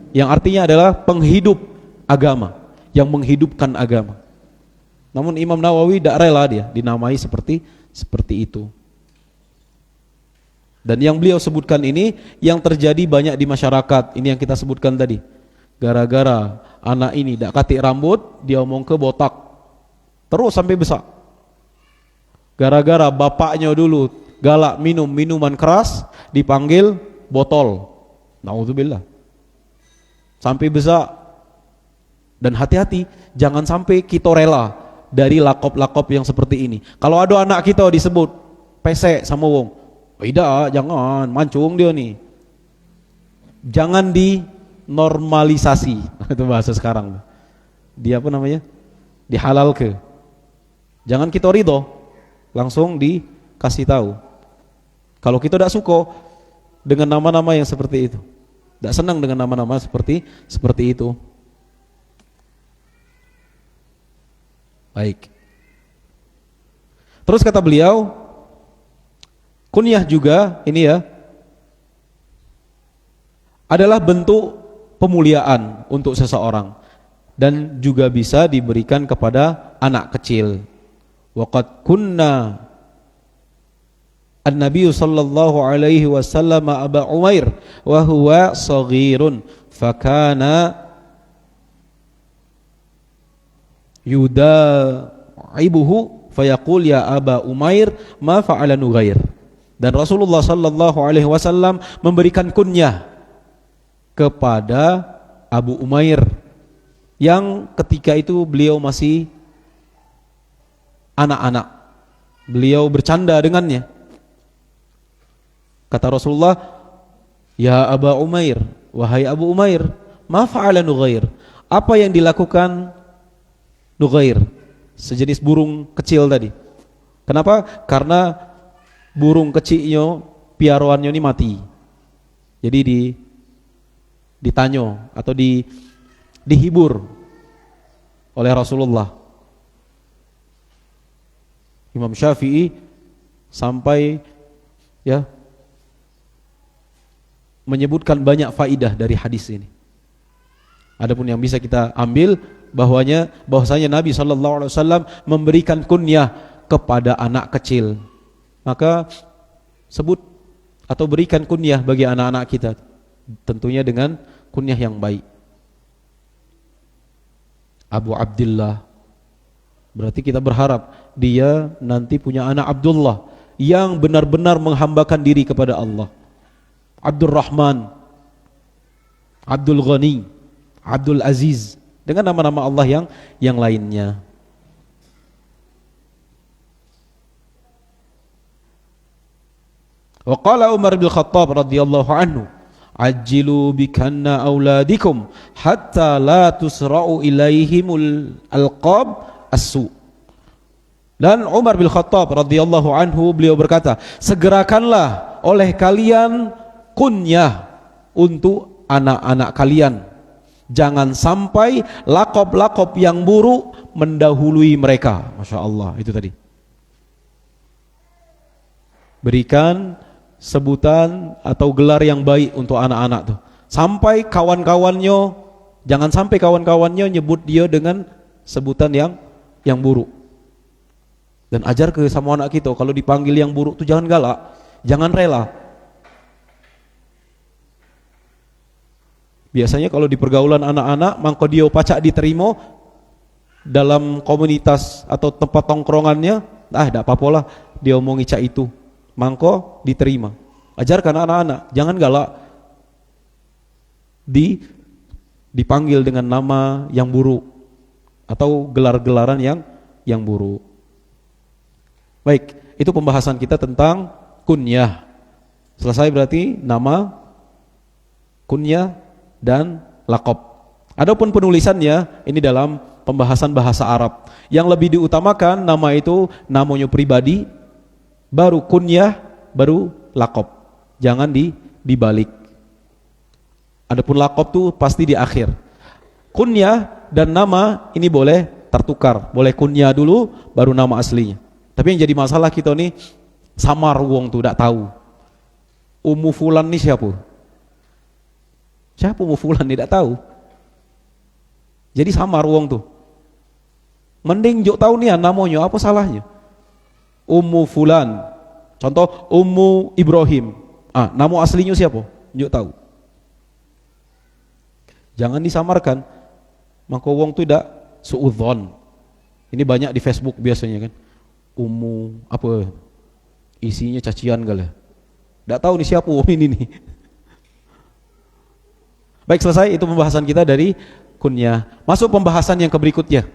yang artinya adalah penghidup agama, yang menghidupkan agama. Namun Imam Nawawi tidak rela dia dinamai seperti itu. Dan yang beliau sebutkan ini yang terjadi banyak di masyarakat. Ini yang kita sebutkan tadi. Gara-gara anak ini tidak katik rambut, dia omong ke botak, terus sampai besar. Gara-gara bapaknya dulu galak minum minuman keras, dipanggil botol. Nauzubillah. Sampai besar. Dan hati-hati, jangan sampai kita rela dari lakop-lakop yang seperti ini. Kalau ada anak kita disebut pesek sama wong, tidak, jangan, mancung dia nih. Jangan normalisasi, itu bahasa sekarang. Dia apa namanya? Dihalal ke. Jangan kita ridho, langsung dikasih tahu. Kalau kita tidak suka dengan nama-nama yang seperti itu, tidak senang dengan nama-nama seperti itu. Baik. Terus kata beliau, kunyah juga ini ya adalah bentuk pemuliaan untuk seseorang dan juga bisa diberikan kepada anak kecil. Waqad kunna an-nabiy sallallahu alaihi wasallam Aba Umair wa huwa saghirun fakana yudaibuhu fayaqul ya Aba Umair ma fa'ala Nughair. Dan Rasulullah sallallahu alaihi wasallam memberikan kunyah kepada Abu Umair yang ketika itu beliau masih anak-anak. Beliau bercanda dengannya. Kata Rasulullah, ya Aba Umair, wahai Abu Umair, ma fa'ala Nughair? Apa yang dilakukan Nughair, sejenis burung kecil tadi? Kenapa? Karena burung kecilnya, piaroannya ini mati. Jadi ditanyo atau dihibur oleh Rasulullah. Imam Syafi'i sampai ya menyebutkan banyak faidah dari hadis ini. Adapun yang bisa kita ambil bahwasanya Nabi SAW memberikan kunyah kepada anak kecil. Maka sebut atau berikan kunyah bagi anak-anak kita, tentunya dengan kunyah yang baik. Abu Abdillah, berarti kita berharap dia nanti punya anak Abdullah yang benar-benar menghambakan diri kepada Allah. Abdul Rahman, Abdul Ghani, Abdul Aziz, dengan nama-nama Allah yang lainnya. Wa qala Umar bin Khattab radhiyallahu anhu, ajjilu bikanna auladikum hatta la tusra'u ilaihimul alqab as-su. Dan Umar bin Khattab radhiyallahu anhu beliau berkata, segerakanlah oleh kalian kunyah untuk anak-anak kalian. Jangan sampai lakop-lakop yang buruk mendahului mereka. Masya Allah, itu tadi. Berikan sebutan atau gelar yang baik untuk anak-anak tuh. Sampai kawan-kawannya, jangan sampai kawan-kawannya nyebut dia dengan sebutan yang buruk. Dan ajar ke sama anak kita, kalau dipanggil yang buruk tuh jangan galak, jangan rela. Biasanya kalau di pergaulan anak-anak, mangko dia pacak diterima dalam komunitas atau tempat tongkrongannya, tidak apa-apa lah dia omongi cak itu, mangko diterima. Ajarkan anak-anak, jangan galak dipanggil dengan nama yang buruk atau gelar-gelaran yang buruk. Baik, itu pembahasan kita tentang kunyah. Selesai berarti nama, kunyah, dan laqab. Adapun penulisannya ini dalam pembahasan bahasa Arab. Yang lebih diutamakan nama itu namanya pribadi, baru kunyah, baru laqab. Jangan dibalik. Adapun laqab tuh pasti di akhir. Kunyah dan nama ini boleh tertukar. Boleh kunyah dulu baru nama aslinya. Tapi yang jadi masalah kita nih samar wong tuh tidak tahu. Ummu fulan nih siapa? Siapa Ummu fulan tidak tahu. Jadi samar wong tuh. Mending jok tahu nih namanya, apa salahnya? Ummu fulan. Contoh Ummu Ibrahim. Nama aslinya siapa? Jok tahu. Jangan disamarkan. Maka wong tuh tidak suudzon. Ini banyak di Facebook biasanya kan. Ummu apa? Isinya cacian kali. Tidak tahu nih siapa ini nih. Baik, selesai itu pembahasan kita dari kunyah. Masuk pembahasan yang berikutnya.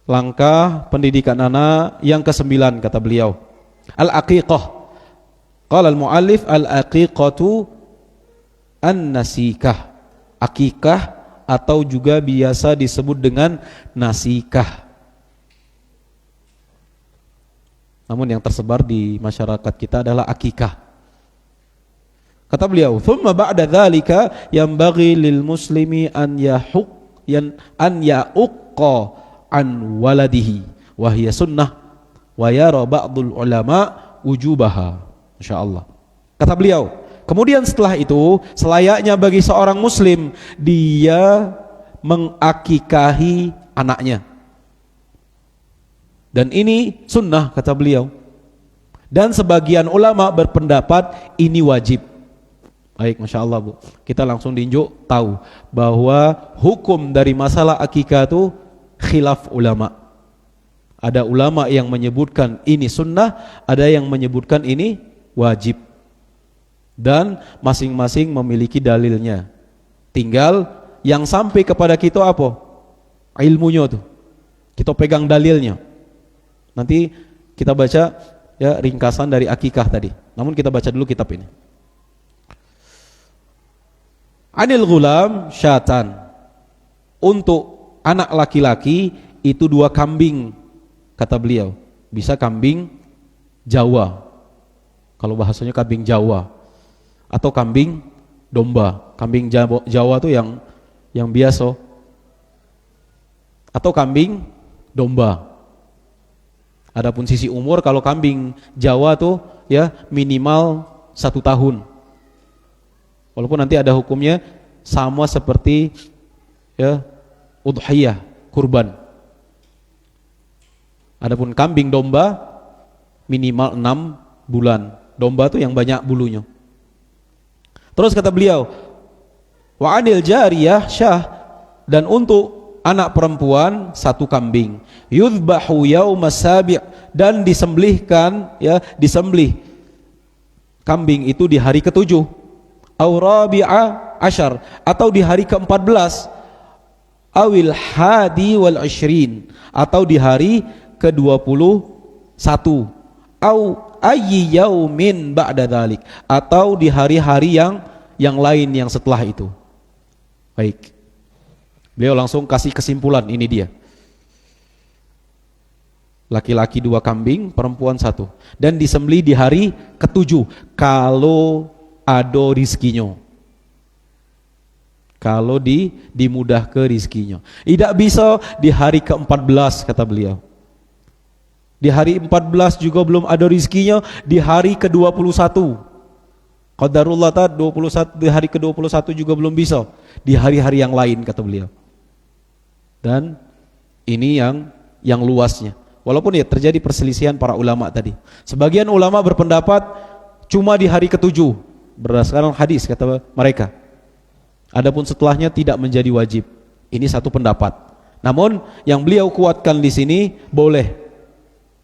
Langkah pendidikan anak yang ke-9 kata beliau. Al-aqiqah. Qala al-muallif al-aqiqatu an-nasikah. Akikah atau juga biasa disebut dengan nasikah. Namun yang tersebar di masyarakat kita adalah akikah. Kata beliau, "Tsumma ba'da dzalika yanbaghi lil muslimi an ya'uqqa an waladihi wa hiya sunnah wa yara ba'dul ulama wujubaha." Masyaallah. Kata beliau, kemudian setelah itu selayaknya bagi seorang muslim dia mengakikahi anaknya. Dan ini sunnah kata beliau. Dan sebagian ulama berpendapat ini wajib. Baik, Masya Allah Bu. Kita langsung diinjuk tahu bahwa hukum dari masalah akikah itu khilaf ulama. Ada ulama yang menyebutkan ini sunnah, ada yang menyebutkan ini wajib. Dan masing-masing memiliki dalilnya. Tinggal yang sampai kepada kita apa? Ilmunya tuh. Kita pegang dalilnya. Nanti kita baca ya ringkasan dari akikah tadi. Namun kita baca dulu kitab ini. Anil ghulam syatan. Untuk anak laki-laki itu 2 kambing kata beliau. Bisa kambing Jawa. Kalau bahasanya kambing Jawa atau kambing domba. Kambing Jawa tuh yang biasa. Atau kambing domba. Adapun sisi umur kalau kambing Jawa tuh ya minimal 1 tahun. Walaupun nanti ada hukumnya sama seperti ya udhiyah, kurban. Adapun kambing domba minimal 6 bulan. Domba tuh yang banyak bulunya. Terus kata beliau, wa anil jariyah syah, dan untuk anak perempuan 1 kambing. Yudhbahu yaumas sabi', dan disembelihkan ya, disembelih kambing itu di hari ke-7. Au rabi'a asyar, atau di hari ke-14. Awil hadi wal 20, atau di hari ke-21. Au ayyi yaumin ba'da dzalik, atau di hari-hari yang lain yang setelah itu. Baik. Beliau langsung kasih kesimpulan, ini dia. Laki-laki 2 kambing, perempuan 1. Dan disembelih di hari ke-7 kalau ada rizkinya. kalau dimudah ke rizkinya. Tidak bisa di hari ke-14 kata beliau. Di hari 14 juga belum ada rizkinya, di hari ke-21. Qadarullah 21, di hari ke-21 juga belum bisa. Di hari-hari yang lain kata beliau. Dan ini yang luasnya. Walaupun ya terjadi perselisihan para ulama tadi. Sebagian ulama berpendapat cuma di hari ke-7 berdasarkan hadis kata mereka. Adapun setelahnya tidak menjadi wajib. Ini satu pendapat. Namun yang beliau kuatkan di sini boleh.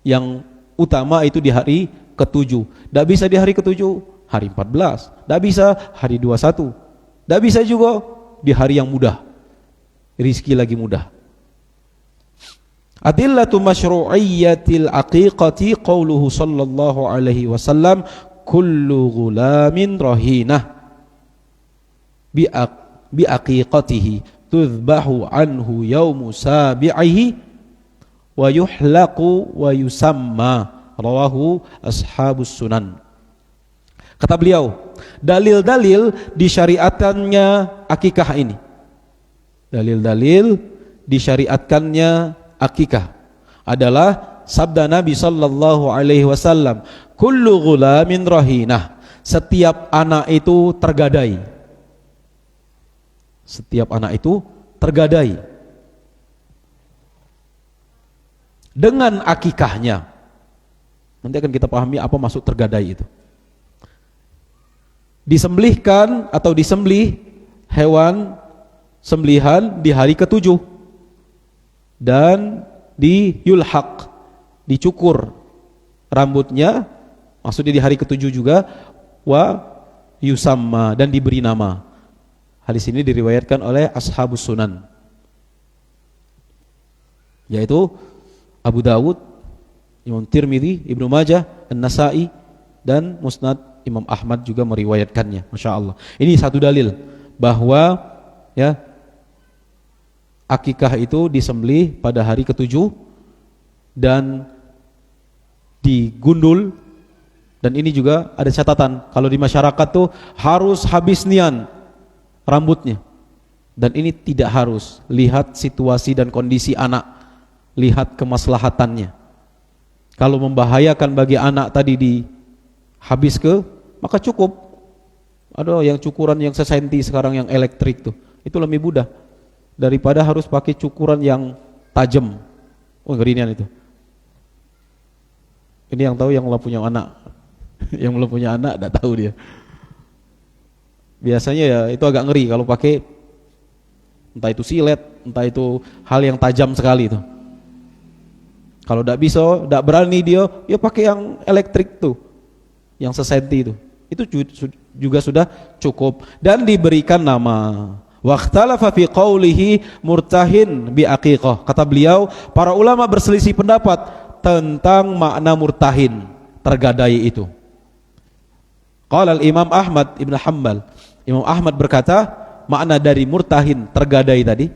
Yang utama itu di hari ke-7. Tidak bisa di hari ke-7, hari 14. Tidak bisa hari 21. Tidak bisa juga di hari yang mudah. Rizki lagi mudah. Adillatu masyru'iyyatil aqiqati qauluhu sallallahu alaihi wasallam kullu ghulamin rahinah bi aqiqatihi tuzbahu anhu yaumu sabi'ihi wa yuhlaqu wa yusamma rawahu ashabus sunan. Kata beliau, dalil-dalil disyariatkannya akikah ini. Dalil-dalil disyariatkannya akikah adalah sabda Nabi sallallahu alaihi wasallam, kullu ghulamin rahinah. Setiap anak itu tergadai. Setiap anak itu tergadai. Dengan akikahnya. Nanti akan kita pahami apa maksud tergadai itu. Disembelihkan atau disembelih hewan sembelihan di hari ke-7 dan di yulhaq, dicukur rambutnya, maksudnya di hari ke-7 juga, wa yusamma, dan diberi nama. Hadis ini diriwayatkan oleh ashabus sunan, yaitu Abu Dawud, Imam Tirmidzi, Ibnu Majah, An-Nasa'i, dan Musnad Imam Ahmad juga meriwayatkannya. Masya Allah. Ini satu dalil bahwa ya akikah itu disembelih pada hari ke-7 dan digundul. Dan ini juga ada catatan, kalau di masyarakat tuh harus habis nian rambutnya. Dan ini tidak harus, lihat situasi dan kondisi anak. Lihat kemaslahatannya. Kalau membahayakan bagi anak tadi habis maka cukup. Ada yang cukuran yang sesenti sekarang yang elektrik tuh. Itu lebih mudah daripada harus pakai cukuran yang tajam. Oh, ngerian itu. Ini yang tahu yang belum punya anak. Yang belum punya anak enggak tahu dia. Biasanya ya itu agak ngeri kalau pakai entah itu silet, entah itu hal yang tajam sekali itu. Kalau tidak bisa, tidak berani dia, ya pakai yang elektrik tuh, yang sesenti itu. Itu juga sudah cukup dan diberikan nama. Waqtalafa fi qawlihi murtahin bi aqiqah. Kata beliau, para ulama berselisih pendapat tentang makna murtahin, tergadai itu. Qala al-Imam Ahmad Ibn Hanbal. Imam Ahmad berkata, makna dari murtahin, tergadai tadi,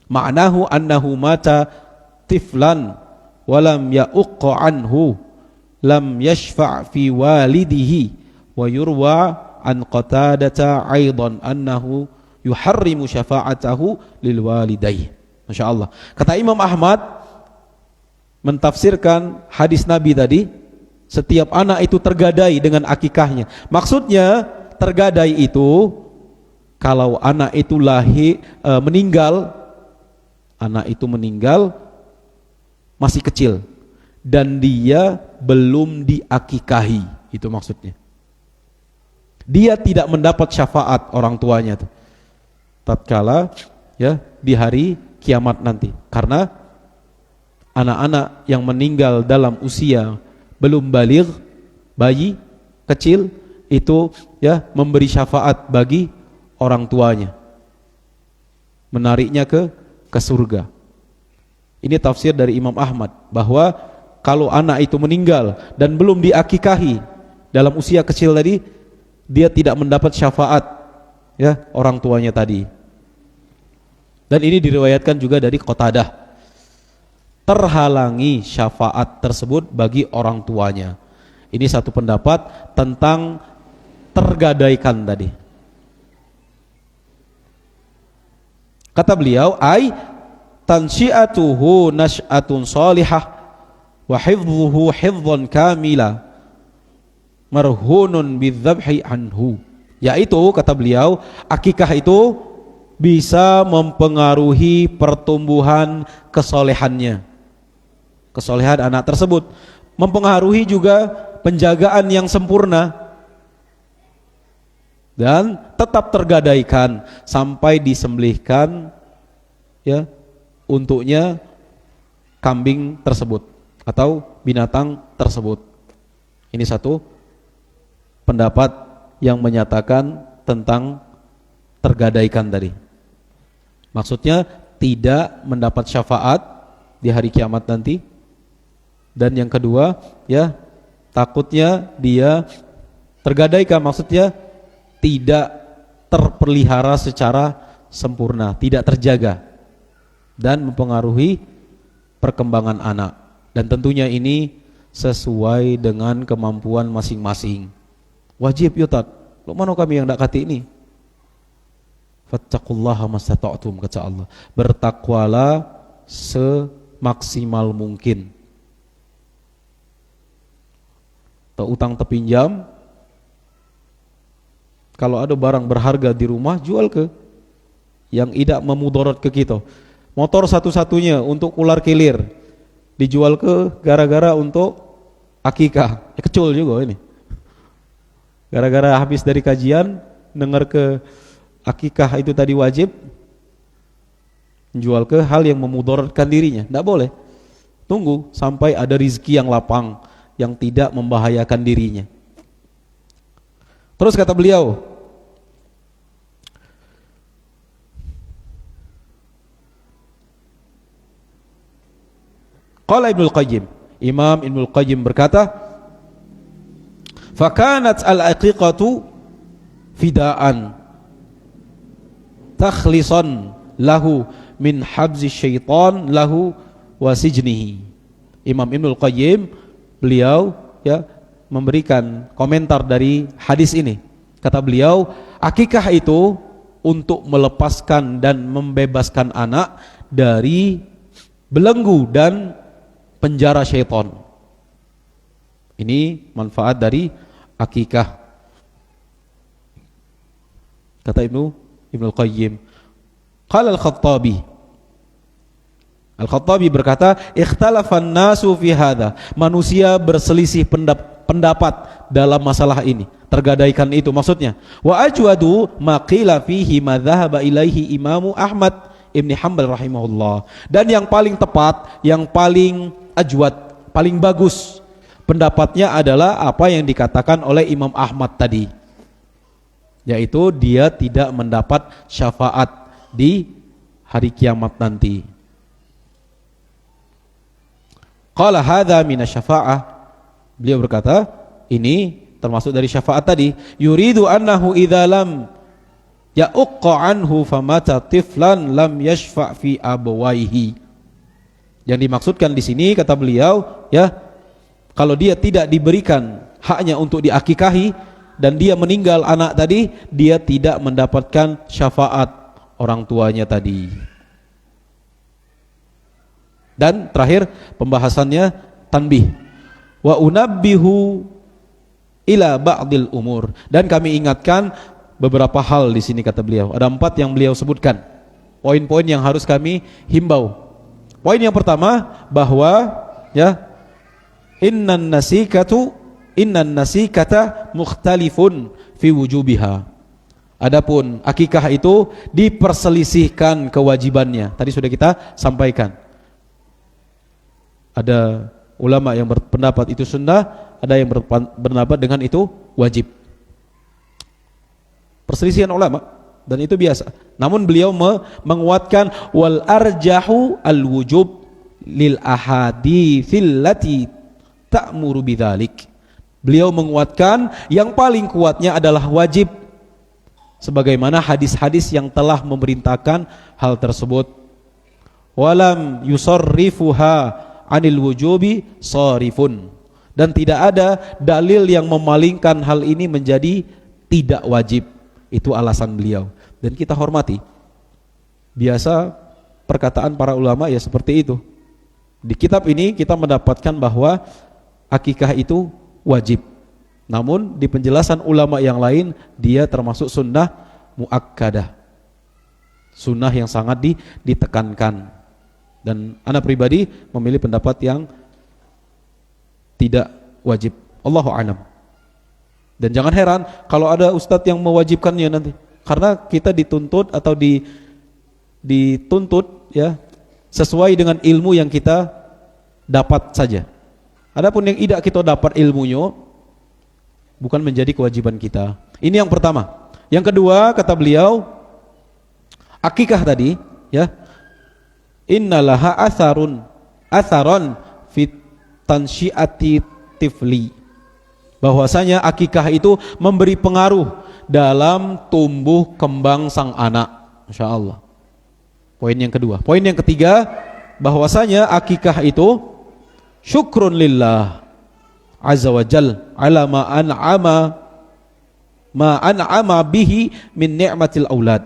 ma'nahu annahu mata tiflan walam ya'uqqa anhu lam yashfa' fi walidihi wa yurwa an Qatadata aidan annahu yuharrimu syafa'atahu lil walidayh. Masya Allah. Kata Imam Ahmad mentafsirkan hadis Nabi tadi, setiap anak itu tergadai dengan akikahnya. Maksudnya tergadai itu kalau anak itu meninggal, anak itu meninggal masih kecil dan dia belum diakikahi, itu maksudnya. Dia tidak mendapat syafaat orang tuanya tuh, tatkala ya di hari kiamat nanti, karena anak-anak yang meninggal dalam usia belum baligh, bayi kecil itu ya memberi syafaat bagi orang tuanya, menariknya ke surga. Ini tafsir dari Imam Ahmad, bahwa kalau anak itu meninggal dan belum diakikahi dalam usia kecil tadi, dia tidak mendapat syafaat ya orang tuanya tadi. Dan ini diriwayatkan juga dari Qatadah, terhalangi syafaat tersebut bagi orang tuanya. Ini satu pendapat tentang tergadaikan tadi. Kata beliau, ai tansyi'atuhu nash'atun salihah wa hifdhuhu hifdhan kamila marhunun bidzabhi anhu. Yaitu kata beliau, akikah itu bisa mempengaruhi pertumbuhan kesolehannya, kesolehan anak tersebut, mempengaruhi juga penjagaan yang sempurna, dan tetap tergadaikan sampai disembelihkan ya untuknya kambing tersebut atau binatang tersebut. Ini satu pendapat yang menyatakan tentang tergadaikan tadi. Maksudnya tidak mendapat syafaat di hari kiamat nanti. Dan yang kedua, ya, takutnya dia tergadaikan, maksudnya tidak terpelihara secara sempurna, tidak terjaga dan mempengaruhi perkembangan anak. Dan tentunya ini sesuai dengan kemampuan masing-masing. Wajib yutat. Lo mana kami yang ndak kati ini? Fattaqullaha mastata'tum, kata Allah. Bertakwalah semaksimal mungkin. Utang terpinjam, kalau ada barang berharga di rumah, jual ke yang tidak memudarat ke kita. Motor satu-satunya untuk ular kilir dijual ke gara-gara untuk akikah. Kecil juga ini. Gara-gara habis dari kajian dengar ke akikah itu tadi wajib, jual ke hal yang memudaratkan dirinya. Tidak boleh. Tunggu sampai ada rizki yang lapang, yang tidak membahayakan dirinya. Terus kata beliau, qala Ibnul Qayyim, Imam Ibnul Qayyim berkata, fakanat al-aqiqatu fidaan takhlisan lahu min habzi syaitan lahu wa sijnihi. Imam Ibnul Qayyim, beliau ya memberikan komentar dari hadis ini. Kata beliau, akikah itu untuk melepaskan dan membebaskan anak dari belenggu dan penjara syaitan. Ini manfaat dari akikah. Kata Ibnul Qayyim, qala Al-Khattabi, Al-Khattabi berkata, ikhtalafan nasu fi hadha. Manusia berselisih pendapat dalam masalah ini. Tergadaikan itu maksudnya. Wa ajwadu ma qila fihi ma dhahaba ilaihi Imam Ahmad Ibn Hanbal rahimahullah. Dan yang paling tepat, yang paling ajwad, paling bagus pendapatnya adalah apa yang dikatakan oleh Imam Ahmad tadi. Yaitu dia tidak mendapat syafaat di hari kiamat nanti. Qala hadza minasyafa'ah. Beliau berkata, ini termasuk dari syafaat tadi. Yuridu annahu idza lam ya'uqqa anhu famata tiflan lam yashfa' fi abawaihi. Yang dimaksudkan di sini kata beliau, ya, kalau dia tidak diberikan haknya untuk diakikahi dan dia meninggal anak tadi, dia tidak mendapatkan syafaat orang tuanya tadi. Dan terakhir pembahasannya tanbih. Wa unabbihu ila ba'dil umur. Dan kami ingatkan beberapa hal di sini kata beliau. Ada 4 yang beliau sebutkan. Poin-poin yang harus kami himbau. Poin yang pertama bahwa ya innan nasikata mukhtalifun fi wujubiha. Adapun akikah itu diperselisihkan kewajibannya. Tadi sudah kita sampaikan. Ada ulama yang berpendapat itu sunnah, ada yang berpendapat dengan itu wajib. Perselisihan ulama, dan itu biasa. Namun beliau menguatkan wal arjahu al wujub lil ahaditsil lati ta'muru bidzalik. Beliau menguatkan yang paling kuatnya adalah wajib, sebagaimana hadis-hadis yang telah memerintahkan hal tersebut. Walam yusarrifuha anil wujubi sarifun. Dan tidak ada dalil yang memalingkan hal ini menjadi tidak wajib. Itu alasan beliau, dan kita hormati. Biasa perkataan para ulama ya seperti itu. Di kitab ini kita mendapatkan bahwa akikah itu wajib. Namun di penjelasan ulama yang lain dia termasuk sunnah muakkadah. Sunnah yang sangat ditekankan. Dan ana pribadi memilih pendapat yang tidak wajib. Allahu a'lam. Dan jangan heran kalau ada ustadz yang mewajibkannya nanti. Karena kita dituntut atau dituntut ya sesuai dengan ilmu yang kita dapat saja. Adapun yang tidak kita dapat ilmunya bukan menjadi kewajiban kita. Ini yang pertama. Yang kedua kata beliau, akikah tadi ya, innalaha atharon fit tansyiati tifli. Bahwasanya akikah itu memberi pengaruh dalam tumbuh kembang sang anak. Masya Allah. Poin yang kedua. Poin yang ketiga, bahwasanya akikah itu syukrun lillah azza wa jal ala ma an'ama bihi min ni'matil aulad.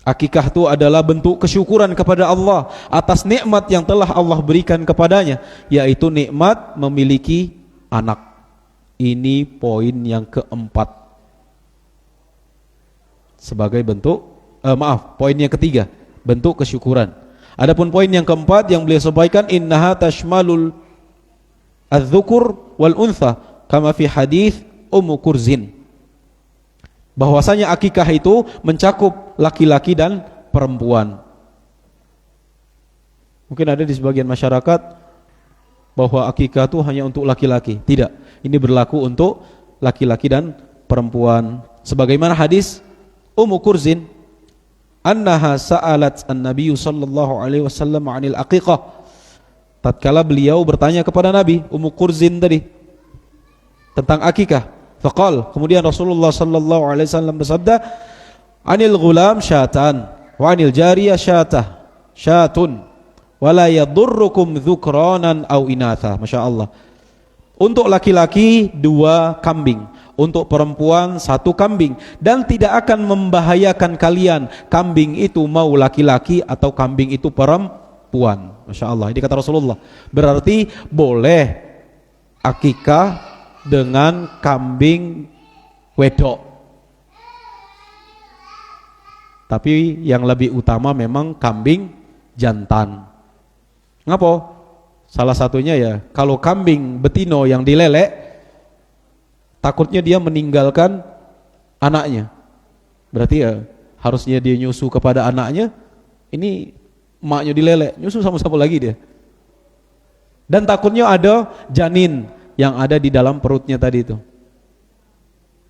Akikah itu adalah bentuk kesyukuran kepada Allah atas nikmat yang telah Allah berikan kepadanya, yaitu nikmat memiliki anak. Ini poin yang keempat. Sebagai bentuk poin yang ketiga, bentuk kesyukuran. Adapun poin yang keempat yang beliau sampaikan, innaha tashmalul adz-dzukur wal untha kama fi hadis Ummu Kurzin. Bahwasanya akikah itu mencakup laki-laki dan perempuan. Mungkin ada di sebagian masyarakat bahwa akikah itu hanya untuk laki-laki. Tidak, ini berlaku untuk laki-laki dan perempuan. Sebagaimana hadis Ummu Kurzin, annaha sa'alat an-nabiy sallallahu alaihi wasallam 'anil aqiqah. Tatkala beliau bertanya kepada Nabi, Ummu Kurzin tadi, tentang akikah. Faqal, kemudian Rasulullah sallallahu alaihi wasallam bersabda, anil ghulam syatan wa anil jariyah syatun wala yadurrukum dzukranan aw inatha. Masya Allah. Untuk laki-laki 2 kambing, untuk perempuan 1 kambing, dan tidak akan membahayakan kalian kambing itu mau laki-laki atau kambing itu perempuan. Masya Allah. Ini kata Rasulullah. Berarti boleh akikah dengan kambing wedok. Tapi yang lebih utama memang kambing jantan. Ngapa? Salah satunya ya, kalau kambing betino yang dilelek, takutnya dia meninggalkan anaknya. Berarti ya harusnya dia nyusu kepada anaknya. Ini emaknya dilelek, nyusu sama-sama lagi dia. Dan takutnya ada janin yang ada di dalam perutnya tadi itu.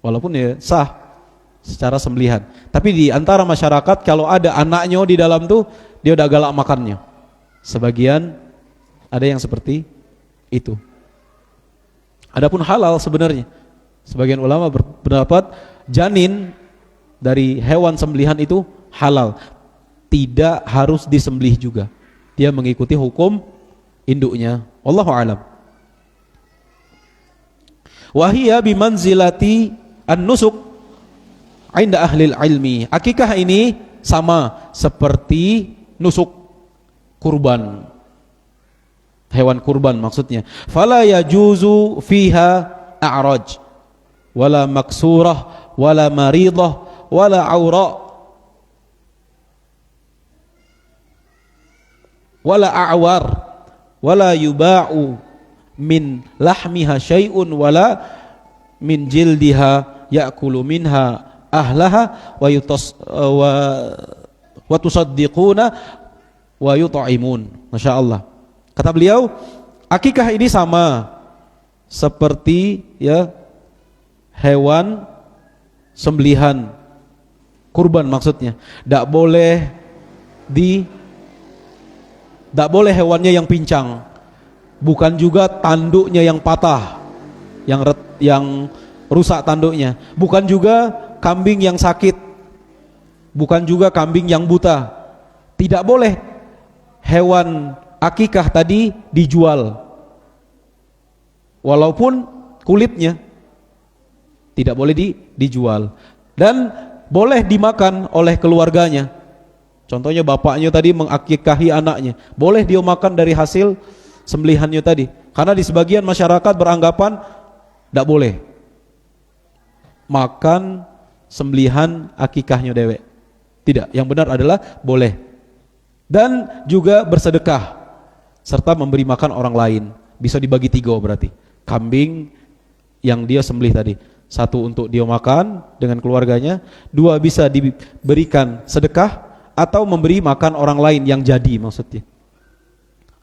Walaupun ya sah secara sembelihan. Tapi di antara masyarakat kalau ada anaknya di dalam tuh, dia udah galak makannya. Sebagian ada yang seperti itu. Adapun halal sebenarnya. Sebagian ulama berpendapat janin dari hewan sembelihan itu halal. Tidak harus disembelih juga. Dia mengikuti hukum induknya. Wallahu a'lam. Wahia bimanzilati an-nusuk inda ahlil ilmi. Akikah ini sama seperti nusuk, kurban, hewan kurban maksudnya. Fala yajuzu fiha a'raj wala maksurah wala maridah wala aura wala a'war wala yuba'u min lahmiha syai'un wala min jildiha ya'kulu minha ahlaha wa tusaddiquna wa yut'imun. Masya Allah. Kata beliau, akikah ini sama seperti ya hewan sembelihan kurban maksudnya. Tidak boleh hewannya yang pincang, bukan juga tanduknya yang patah, yang rusak tanduknya, bukan juga kambing yang sakit, bukan juga kambing yang buta. Tidak boleh hewan akikah tadi dijual, walaupun kulitnya tidak boleh dijual, dan boleh dimakan oleh keluarganya. Contohnya bapaknya tadi mengakikahi anaknya, boleh dia makan dari hasil sembelihannya tadi. Karena di sebagian masyarakat beranggapan tidak boleh makan sembelihan akikahnya dewek. Tidak, yang benar adalah boleh. Dan juga bersedekah serta memberi makan orang lain. Bisa dibagi 3 berarti. Kambing yang dia sembelih tadi, 1 untuk dia makan dengan keluarganya, 2 bisa diberikan sedekah atau memberi makan orang lain yang jadi maksudnya.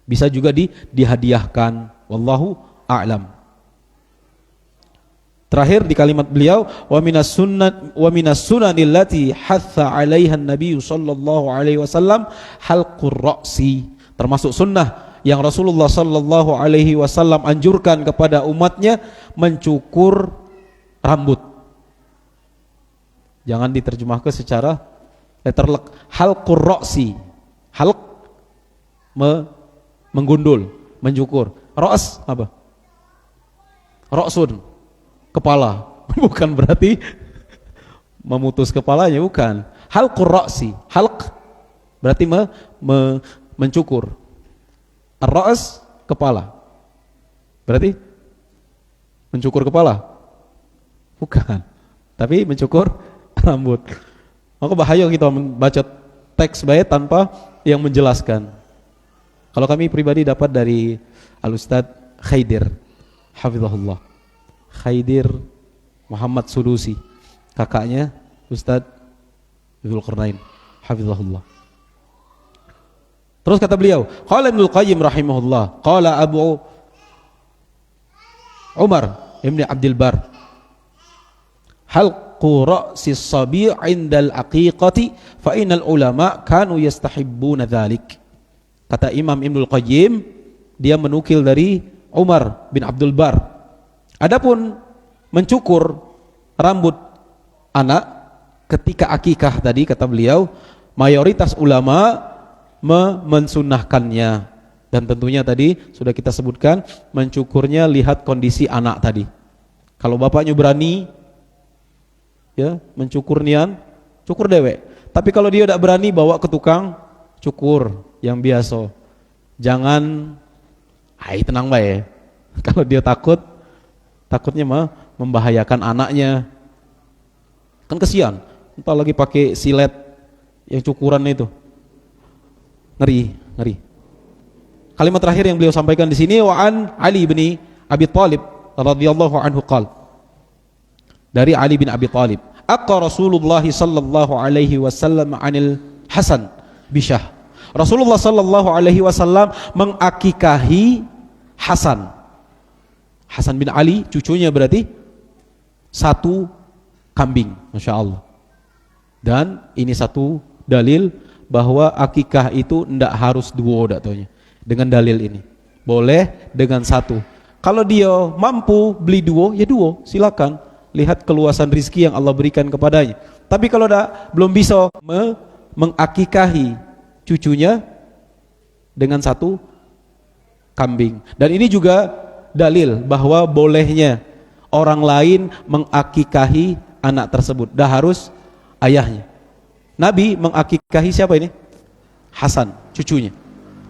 Bisa juga dihadiahkan. Wallahu a'lam. Terakhir di kalimat beliau, wa minas sunanil lati hatha 'alaiha an-nabiy sallallahu alaihi wasallam halqur ra'si. Termasuk sunnah yang Rasulullah sallallahu alaihi wasallam anjurkan kepada umatnya mencukur rambut. Jangan diterjemahkan secara letterlek. Halqur ra'si. Halq menggundul, mencukur. Ra's apa? Ra'sun, kepala. Bukan berarti memutus kepalanya, bukan. Halqur ra'si. Halq berarti mencukur. Ar-ra's kepala. Berarti mencukur kepala? Bukan. Tapi mencukur rambut. Maka bahaya kita membaca teks bait tanpa yang menjelaskan. Kalau kami pribadi dapat dari Al-Ustaz Khaidir hafizahullah, Khaidir Muhammad Sudusi, kakaknya Ustaz Dzulqarnain hafizahullah. Terus kata beliau, qala Ibnu Qayyim rahimahullah, qala Abu Umar Ibn Abdul Bar, halqu ra'sis sabi' 'indal aqiqati fa innal ulama kanu yastahibbuna dzalik. Kata Imam Ibnul Qayyim, dia menukil dari Umar bin Abdul Bar. Adapun mencukur rambut anak ketika akikah tadi, kata beliau, mayoritas ulama mensunnahkannya. Dan tentunya tadi sudah kita sebutkan, mencukurnya lihat kondisi anak tadi. Kalau bapaknya berani ya mencukur nian, cukur dewek. Tapi kalau dia tidak berani, bawa ke tukang cukur yang biasa. Jangan tenang bae. Kalau dia takutnya membahayakan anaknya. Kan kesian. Entah lagi pakai silet yang cukuran itu. Ngeri. Kalimat terakhir yang beliau sampaikan di sini, wa an Ali bin Abi Thalib radhiyallahu anhu qala. Dari Ali bin Abi Thalib, aqqa Rasulullah sallallahu alaihi wasallam 'anil Hasan bisyah. Rasulullah sallallahu alaihi wasallam mengakikahi Hasan bin Ali, cucunya berarti, 1 kambing, Masya Allah. Dan ini satu dalil bahwa akikah itu tidak harus 2 datanya. Dengan dalil ini boleh dengan 1. Kalau dia mampu beli 2, ya 2, silakan. Lihat keluasan rizki yang Allah berikan kepadanya. Tapi kalau belum bisa mengakikahi cucunya dengan 1 kambing. Dan ini juga dalil bahwa bolehnya orang lain mengakikahi anak tersebut. Dah harus ayahnya. Nabi mengakikahi siapa ini? Hasan, cucunya.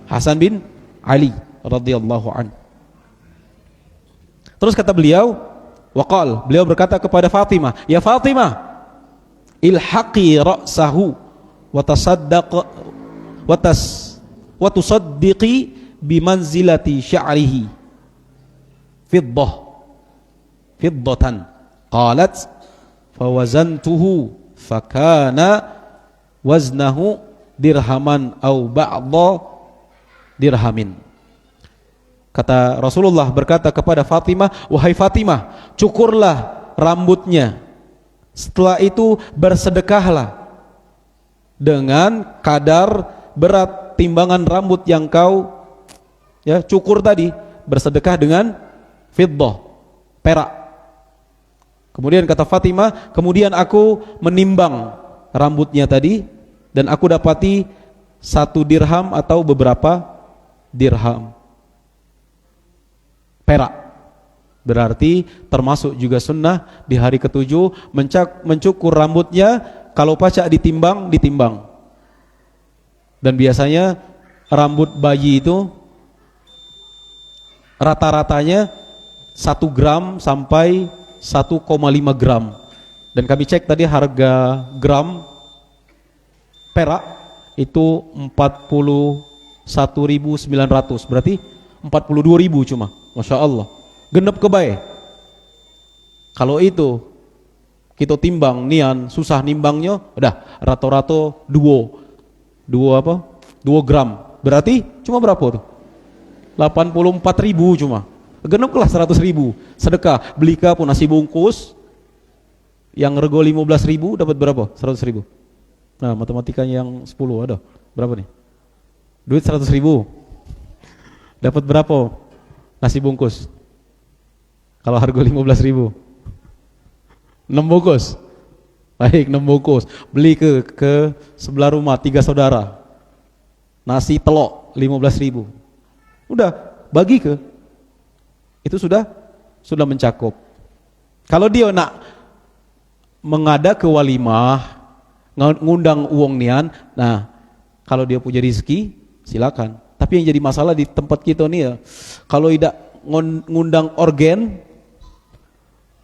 Hasan bin Ali radhiyallahu anhu. Terus kata beliau, waqal, beliau berkata kepada Fatimah, ya Fatimah, ilhaqi ra'sahu wa tasaddaq wa tusaddiqi bimanzilati sya'rihi fiddatan. Qalat fawazantuhu fakana waznahu dirhaman au ba'dha dirhamin. Kata Rasulullah berkata kepada Fatimah, wahai Fatimah, cukurlah rambutnya. Setelah itu bersedekahlah dengan kadar berat timbangan rambut yang kau cukur tadi, bersedekah dengan fiddah, perak. Kemudian kata Fatimah, kemudian aku menimbang rambutnya tadi dan aku dapati 1 dirham atau beberapa dirham perak. Berarti termasuk juga sunnah di hari ke-7 mencukur rambutnya. Kalau pacak ditimbang. Dan biasanya rambut bayi itu rata-ratanya 1 gram sampai 1,5 gram. Dan kami cek tadi harga gram perak itu 41.900, berarti 42.000 cuma. Masya Allah, genep kebae. Kalau itu kita timbang nian susah nimbangnya, udah rato-rato 2 gram, berarti cuma berapa tuh? 84.000 cuma. Genep lah 100.000 sedekah. Belika pun nasi bungkus yang rego 15.000 dapat berapa? 100.000. Nah, matematikanya yang 10 ada berapa nih? Duit 100.000 dapat berapa nasi bungkus? Kalau harga 15.000 6 bungkus. Baik, 6 bungkus. Beli ke sebelah rumah 3 saudara. Nasi telok 15.000. Udah bagi ke. Itu sudah mencakup. Kalau dia nak mengada ke walimah, ngundang uang nian, nah kalau dia punya rezeki silakan. Tapi yang jadi masalah di tempat kita nih ya, kalau tidak ngundang organ,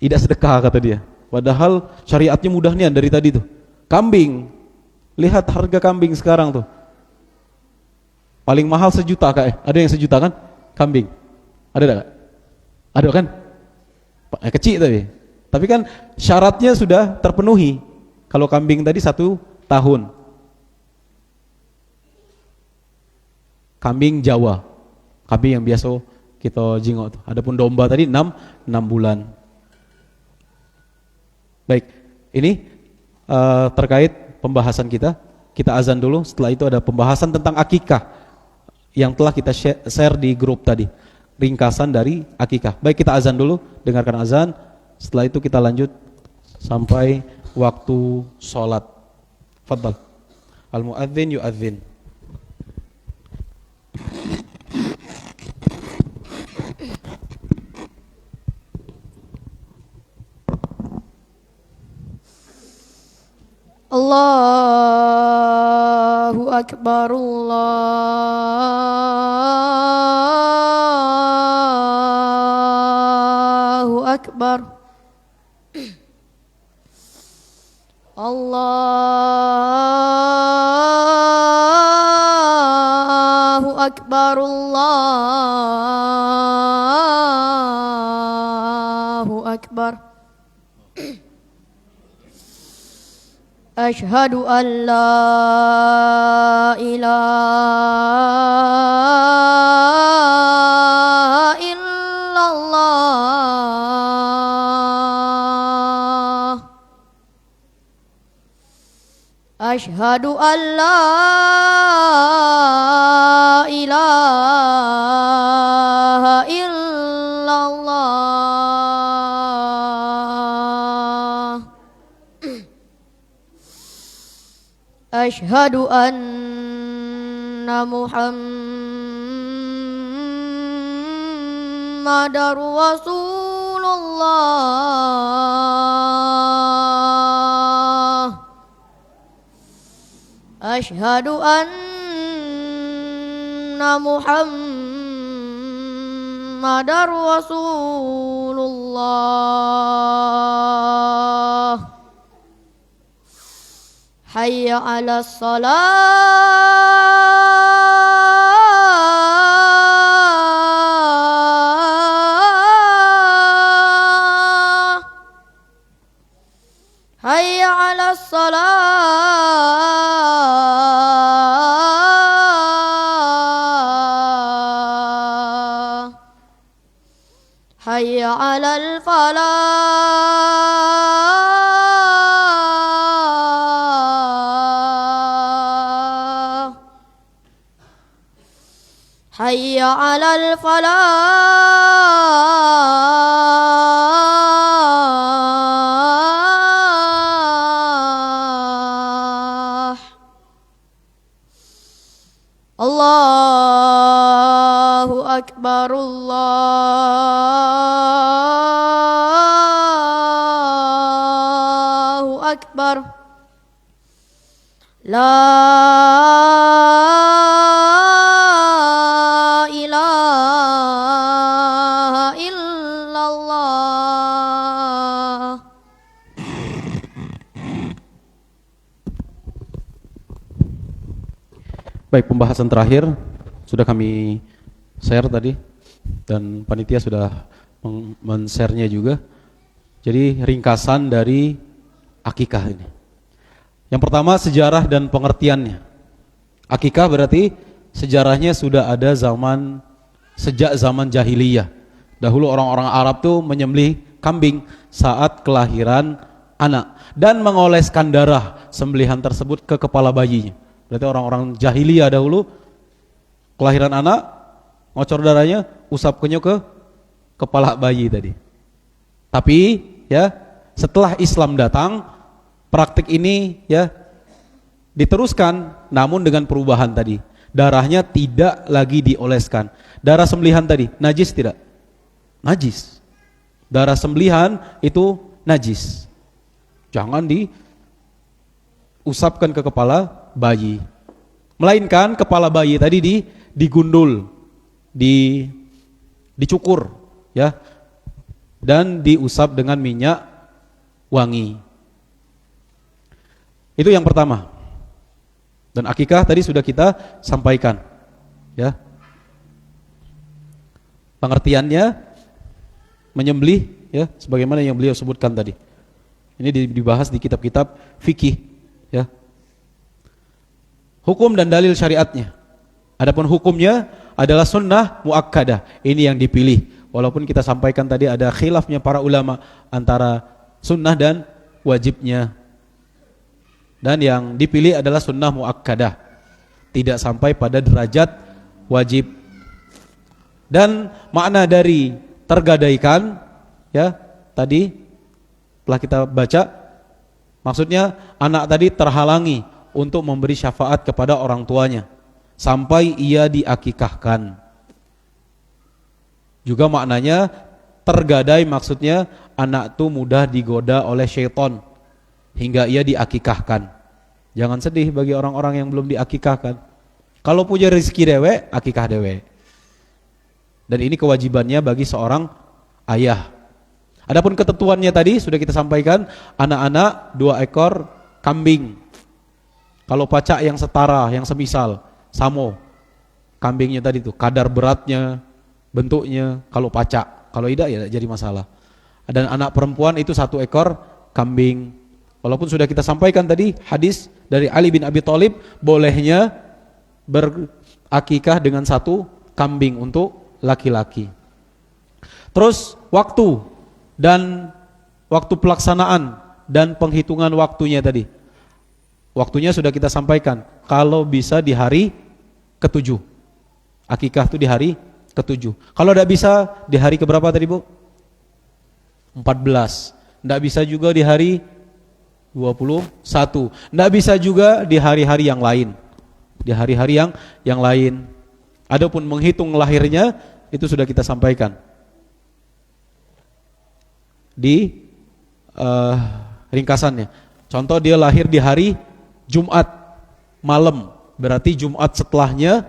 tidak sedekah kata dia. Padahal syariatnya mudah nih dari tadi tuh. Kambing, lihat harga kambing sekarang tuh. Paling mahal 1 juta kak. Ada yang 1 juta kan? Kambing. Ada enggak? Ada kan? Kecil tapi kan syaratnya sudah terpenuhi. Kalau kambing tadi 1 tahun. Kambing Jawa, kambing yang biasa kita jingok tuh. Adapun domba tadi 6 bulan. Baik, ini terkait pembahasan kita azan dulu. Setelah itu ada pembahasan tentang akikah yang telah kita share di grup tadi, ringkasan dari akikah. Baik, kita azan dulu, dengarkan azan. Setelah itu kita lanjut sampai waktu sholat. Fadhal. Al-muadzin yu'adzin. Allahu Akbar, Allahu Akbar, Allahu Akbar, Allahu Akbar. Asyhadu an la ilaha illallah. Asyhadu an la ilaha illallah. Asyhadu anna Muhammadar Rasulullah. Asyhadu anna Muhammadar Rasulullah. Hayya 'alas shalah. Hayya 'alas salah. Hayya 'alal falah. Hayya 'alal falah. Allahu Akbar, Allahu Akbar. La Baik, pembahasan terakhir sudah kami share tadi dan panitia sudah men-share-nya juga. Jadi ringkasan dari akikah ini. Yang pertama, sejarah dan pengertiannya. Akikah berarti sejarahnya sudah ada sejak zaman jahiliyah. Dahulu orang-orang Arab tuh menyembelih kambing saat kelahiran anak dan mengoleskan darah sembelihan tersebut ke kepala bayinya. Berarti orang-orang jahiliyah dahulu kelahiran anak, ngocor darahnya, usapkannya ke kepala bayi tadi. Tapi ya, setelah Islam datang, praktik ini ya diteruskan, namun dengan perubahan tadi. Darahnya tidak lagi dioleskan. Darah sembelihan tadi najis tidak? Najis. Darah sembelihan itu najis. Jangan diusapkan ke kepala bayi, melainkan kepala bayi tadi digundul, dicukur ya, dan diusap dengan minyak wangi. Itu yang pertama. Dan akikah tadi sudah kita sampaikan ya. Pengertiannya menyembelih ya, sebagaimana yang beliau sebutkan tadi. Ini dibahas di kitab-kitab fikih ya. Hukum dan dalil syariatnya. Adapun hukumnya adalah sunnah muakkadah. Ini yang dipilih. Walaupun kita sampaikan tadi ada khilafnya para ulama antara sunnah dan wajibnya. Dan yang dipilih adalah sunnah muakkadah. Tidak sampai pada derajat wajib. Dan makna dari tergadaikan ya tadi telah kita baca, maksudnya anak tadi terhalangi untuk memberi syafaat kepada orang tuanya sampai ia diakikahkan. Juga maknanya tergadai, maksudnya anak itu mudah digoda oleh syaitan hingga ia diakikahkan. Jangan sedih bagi orang-orang yang belum diakikahkan. Kalau punya rezeki dewe, akikah dewe. Dan ini kewajibannya bagi seorang ayah. Adapun ketentuannya tadi sudah kita sampaikan, anak-anak 2 ekor kambing. Kalau pacak yang setara, yang semisal, samo kambingnya tadi tuh, kadar beratnya, bentuknya, kalau pacak, kalau tidak ya jadi masalah. Dan anak perempuan itu 1 ekor kambing. Walaupun sudah kita sampaikan tadi hadis dari Ali bin Abi Thalib, bolehnya berakikah dengan 1 kambing untuk laki-laki. Terus waktu dan waktu pelaksanaan dan penghitungan waktunya tadi. Waktunya sudah kita sampaikan, kalau bisa di hari ke-7. Akikah itu di hari ke-7. Kalau tidak bisa di hari keberapa tadi Bu? 14. Tidak bisa juga di hari 21. Tidak bisa juga di hari-hari yang lain. Di hari-hari yang lain. Adapun menghitung lahirnya itu sudah kita sampaikan di ringkasannya. Contoh dia lahir di hari Jumat malam, berarti Jumat setelahnya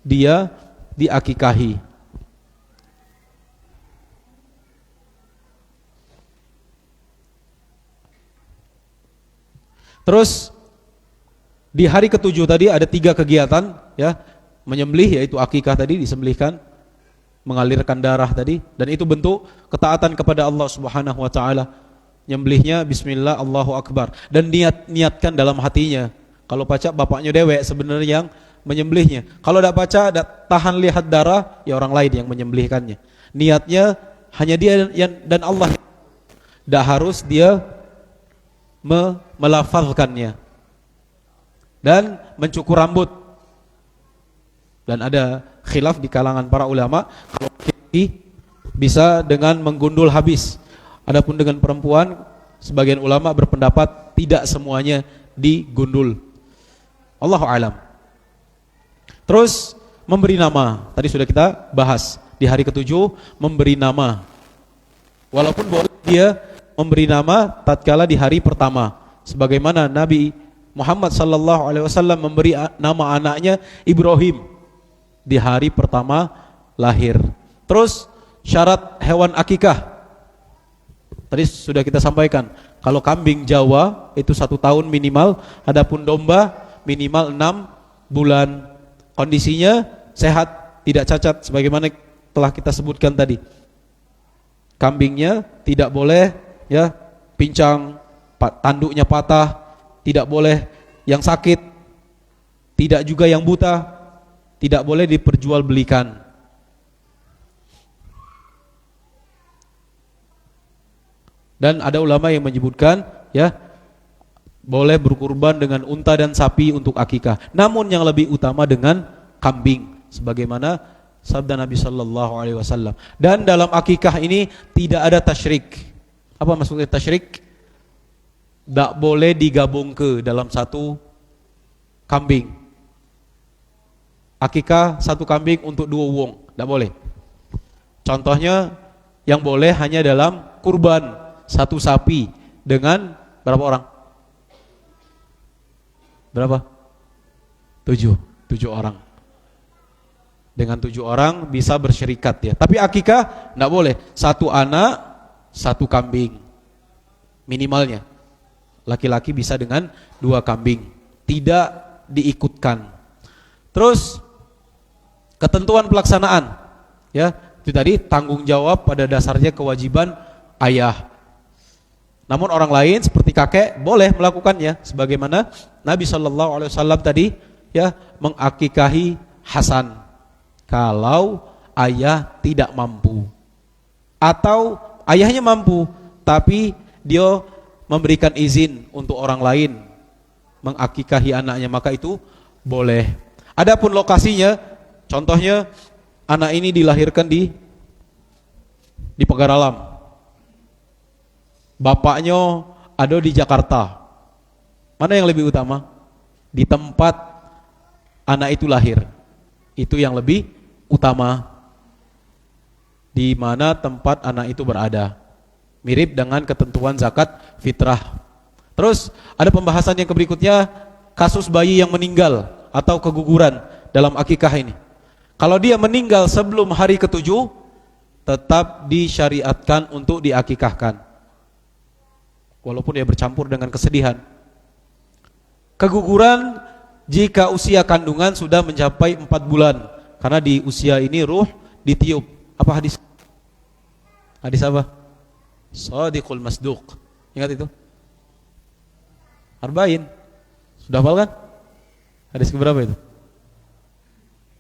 dia diakikahi. Terus di hari ke-7 tadi ada 3 kegiatan ya, menyembelih yaitu akikah tadi, disembelihkan, mengalirkan darah tadi, dan itu bentuk ketaatan kepada Allah Subhanahu wa taala. Nyembelihnya bismillah Allahu akbar dan niatkan dalam hatinya. Kalau pacak bapaknya dewek sebenarnya yang menyembelihnya. Kalau tidak pacak, tahan lihat darah, ya orang lain yang menyembelihkannya. Niatnya hanya dia dan Allah. Tidak harus dia melafalkannya. Dan mencukur rambut. Dan ada khilaf di kalangan para ulama, kalau laki bisa dengan menggundul habis. Adapun dengan perempuan, sebagian ulama berpendapat tidak semuanya digundul. Allahu a'lam. Terus memberi nama, tadi sudah kita bahas. Di hari ke-7 memberi nama. Walaupun boleh dia memberi nama tatkala di hari pertama, sebagaimana Nabi Muhammad sallallahu alaihi wasallam memberi nama anaknya Ibrahim di hari pertama lahir. Terus syarat hewan akikah tadi sudah kita sampaikan. Kalau kambing Jawa itu 1 tahun minimal, adapun domba minimal 6 bulan, kondisinya sehat, tidak cacat sebagaimana telah kita sebutkan tadi. Kambingnya tidak boleh ya pincang, tanduknya patah, tidak boleh yang sakit, tidak juga yang buta, tidak boleh diperjualbelikan. Dan ada ulama yang menyebutkan ya boleh berkurban dengan unta dan sapi untuk akikah. Namun yang lebih utama dengan kambing sebagaimana sabda Nabi sallallahu alaihi wasallam. Dan dalam akikah ini tidak ada tasyrik. Apa maksudnya tasyrik? Tak boleh digabung ke dalam satu kambing. Akikah satu kambing untuk dua wong, tak boleh. Contohnya yang boleh hanya dalam kurban satu sapi dengan berapa orang? Berapa? 7 orang. Dengan 7 orang bisa bersyirikat ya. Tapi akikah enggak boleh. Satu anak, satu kambing. Minimalnya. Laki-laki bisa dengan 2 kambing. Tidak diikutkan. Terus ketentuan pelaksanaan. Ya, itu tadi tanggung jawab pada dasarnya kewajiban ayah. Namun orang lain seperti kakek boleh melakukannya sebagaimana Nabi sallallahu alaihi wasallam tadi ya mengakikahi Hasan kalau ayah tidak mampu atau ayahnya mampu tapi dia memberikan izin untuk orang lain mengakikahi anaknya, maka itu boleh. Adapun lokasinya, contohnya anak ini dilahirkan di Pagar Alam, bapaknya ada di Jakarta. Mana yang lebih utama? Di tempat anak itu lahir. Itu yang lebih utama. Di mana tempat anak itu berada. Mirip dengan ketentuan zakat fitrah. Terus ada pembahasan yang berikutnya, kasus bayi yang meninggal atau keguguran dalam akikah ini. Kalau dia meninggal sebelum hari ke-7, tetap disyariatkan untuk diakikahkan. Walaupun dia bercampur dengan kesedihan. Keguguran jika usia kandungan sudah mencapai 4 bulan. Karena di usia ini ruh ditiup. Apa hadis? Hadis apa? Shadiqul masduq. Ingat itu? Arba'in. Sudah hafal kan? Hadis keberapa itu?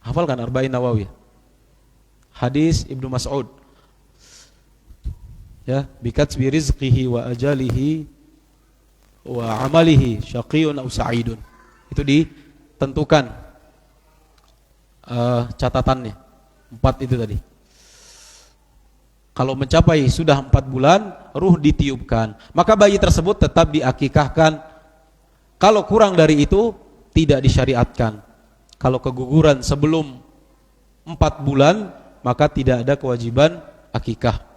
Hafal kan Arba'in Nawawi? Hadis Ibnu Mas'ud. Ya, bikatsbi rizqihi wa ajalihi wa amalihi syaqiyun aw sa'idun. Itu ditentukan catatannya. 4 itu tadi. Kalau mencapai sudah 4 bulan, ruh ditiupkan, maka bayi tersebut tetap diakikahkan. Kalau kurang dari itu tidak disyariatkan. Kalau keguguran sebelum 4 bulan, maka tidak ada kewajiban akikah.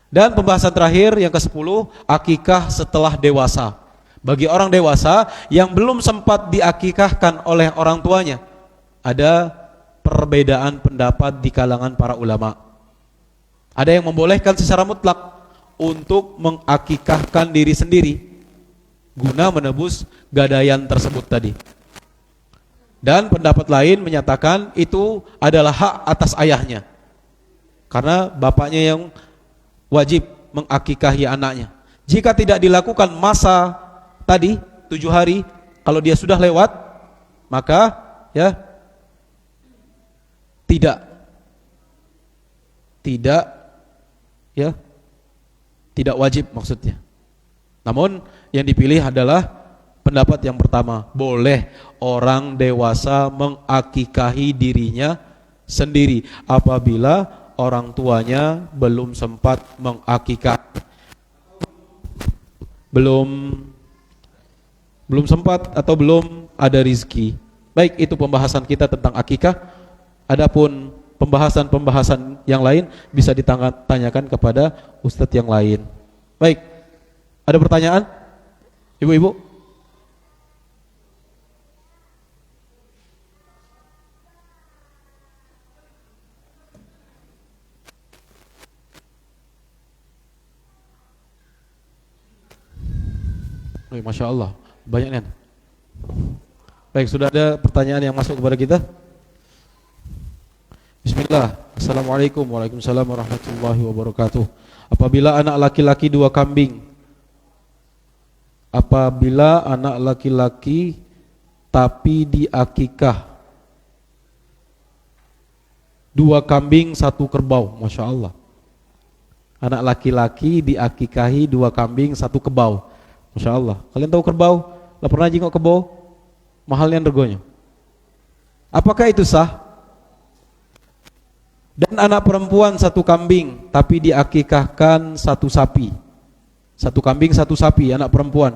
Dan pembahasan terakhir yang ke-10, akikah setelah dewasa. Bagi orang dewasa yang belum sempat diakikahkan oleh orang tuanya, ada perbedaan pendapat di kalangan para ulama. Ada yang membolehkan secara mutlak untuk mengakikahkan diri sendiri guna menebus gadaian tersebut tadi. Dan pendapat lain menyatakan itu adalah hak atas ayahnya, karena bapaknya yang wajib mengakikahi anaknya. Jika tidak dilakukan masa tadi 7 hari, kalau dia sudah lewat, maka ya tidak wajib maksudnya. Namun yang dipilih adalah pendapat yang pertama, boleh orang dewasa mengakikahi dirinya sendiri apabila orang tuanya belum sempat mengakikah, belum sempat atau belum ada rizki. Baik, itu pembahasan kita tentang akikah. Adapun pembahasan yang lain bisa ditanyakan kepada ustadz yang lain. Baik, ada pertanyaan? Ibu-ibu? Masya Allah, banyak nih. Baik, sudah ada pertanyaan yang masuk kepada kita? Bismillah. Assalamualaikum. Waalaikumsalam warahmatullahi wabarakatuh. Apabila anak laki-laki 2 kambing, apabila anak laki-laki tapi diakikah 2 kambing 1 kerbau, Masya Allah. Anak laki-laki diakikahi 2 kambing 1 kebau, Masya Allah. Kalian tahu kerbau? Lah pernah jenguk kerbau? Mahalnya regonya. Apakah itu sah? Dan anak perempuan 1 kambing tapi diakikahkan 1 sapi. 1 kambing 1 sapi, anak perempuan.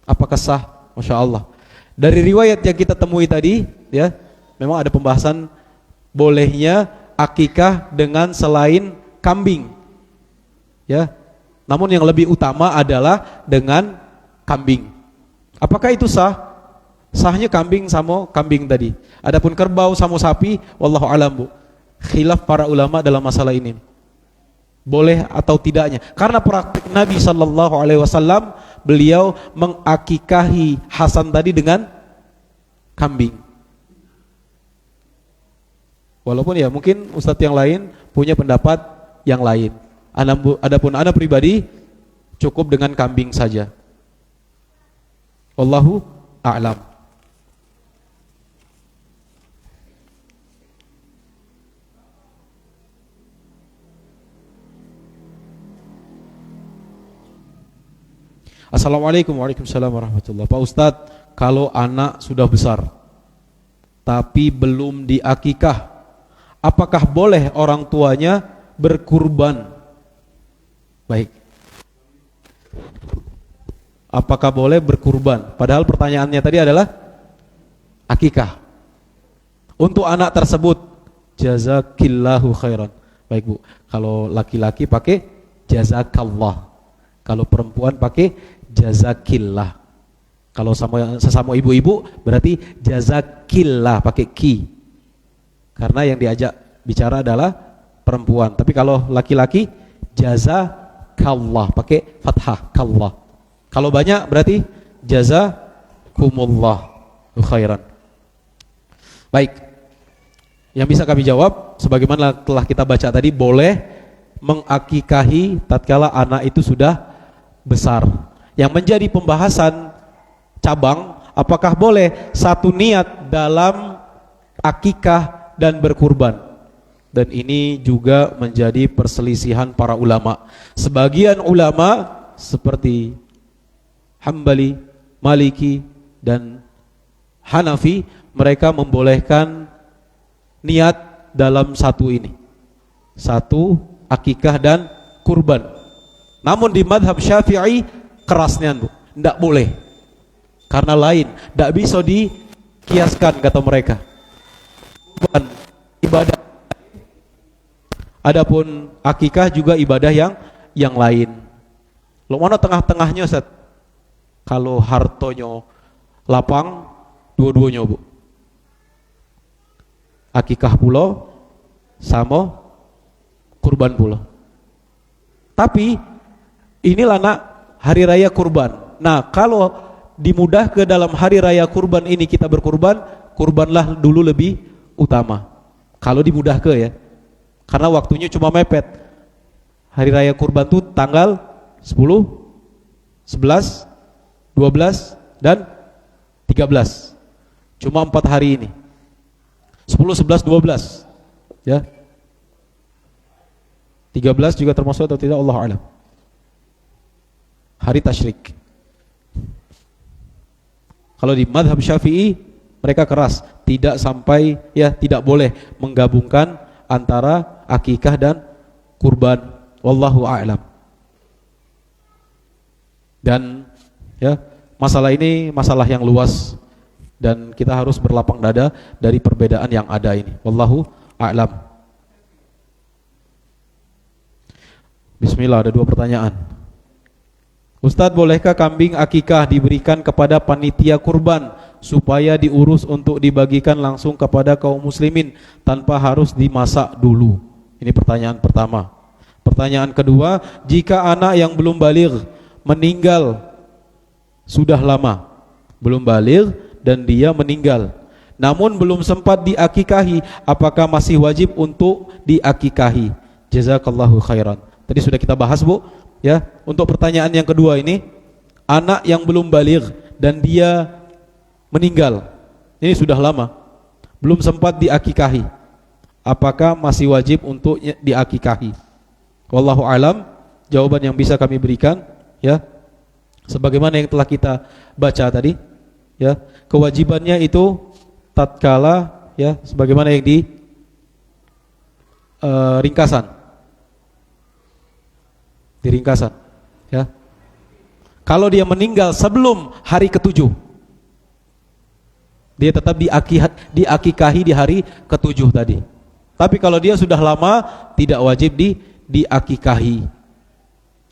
Apakah sah? Masya Allah. Dari riwayat yang kita temui tadi, ya, memang ada pembahasan bolehnya akikah dengan selain kambing, ya. Namun yang lebih utama adalah dengan kambing. Apakah itu sah? Sahnya kambing sama kambing tadi. Adapun kerbau sama sapi, wallahu alam, Bu. Khilaf para ulama dalam masalah ini. Boleh atau tidaknya? Karena praktik Nabi sallallahu alaihi wasallam, beliau mengakikahi Hasan tadi dengan kambing. Walaupun ya mungkin ustadz yang lain punya pendapat yang lain. Adapun ana pribadi cukup dengan kambing saja. Wallahu a'lam. Assalamualaikum warahmatullahi wabarakatuh. Pak Ustadz, kalau anak sudah besar tapi belum diakikah, apakah boleh orang tuanya berkurban? Baik. Apakah boleh berkurban? Padahal pertanyaannya tadi adalah akikah. Untuk anak tersebut, jazakillahu khairan. Baik, Bu. Kalau laki-laki pakai jazakallah. Kalau perempuan pakai jazakillah. Kalau sesama ibu-ibu berarti jazakillah pakai ki. Karena yang diajak bicara adalah perempuan. Tapi kalau laki-laki jazakallah pakai fathah kallah. Kalau banyak berarti jazakumullah khairan. Baik. Yang bisa kami jawab sebagaimana telah kita baca tadi, boleh mengakikahi tatkala anak itu sudah besar. Yang menjadi pembahasan cabang, apakah boleh satu niat dalam akikah dan berkurban. Dan ini juga menjadi perselisihan para ulama. Sebagian ulama seperti Hambali, Maliki dan Hanafi, mereka membolehkan niat dalam satu ini, satu akikah dan kurban. Namun di madhab Syafi'i kerasnya, Bu, tidak boleh. Karena lain, tidak bisa dikiaskan kata mereka. Bukan ibadah. Adapun akikah juga ibadah yang lain. Lo mana tengah-tengahnya, Ustaz? Kalau hartonya lapang, dua-duanya, Bu. Akikah pula sama kurban pula. Tapi inilah nak hari raya kurban. Nah, kalau dimudah ke dalam hari raya kurban ini kita berkurban, kurbanlah dulu lebih utama. Kalau dimudah ke, ya. Karena waktunya cuma mepet. Hari raya kurban itu tanggal 10, 11, 12 dan 13. Cuma 4 hari ini. 10, 11, 12. Ya. 13 juga termasuk atau tidak, Allah alam. Hari tasyrik. Kalau di madhab Syafi'i mereka keras, tidak sampai, ya, tidak boleh menggabungkan antara akikah dan kurban. Wallahu a'lam. Dan ya, masalah ini masalah yang luas dan kita harus berlapang dada dari perbedaan yang ada ini. Wallahu a'lam. Bismillah, ada 2 pertanyaan. Ustadz, bolehkah kambing akikah diberikan kepada panitia kurban supaya diurus untuk dibagikan langsung kepada kaum muslimin tanpa harus dimasak dulu? Ini pertanyaan pertama. Pertanyaan kedua, jika anak yang belum baligh meninggal sudah lama belum baligh dan dia meninggal, namun belum sempat diakikahi, apakah masih wajib untuk diakikahi? Jazakallahu khairan. Tadi sudah kita bahas, Bu, ya. Untuk pertanyaan yang kedua ini, anak yang belum baligh dan dia meninggal, ini sudah lama belum sempat diakikahi, apakah masih wajib untuk diakikahi? Wallahu alam. Jawaban yang bisa kami berikan, ya, sebagaimana yang telah kita baca tadi, ya, kewajibannya itu tatkala, ya, sebagaimana yang di ringkasan, ya. Kalau dia meninggal sebelum hari ke-7, dia tetap diakikahi di hari ke-7 tadi. Tapi kalau dia sudah lama, tidak wajib diakikahi.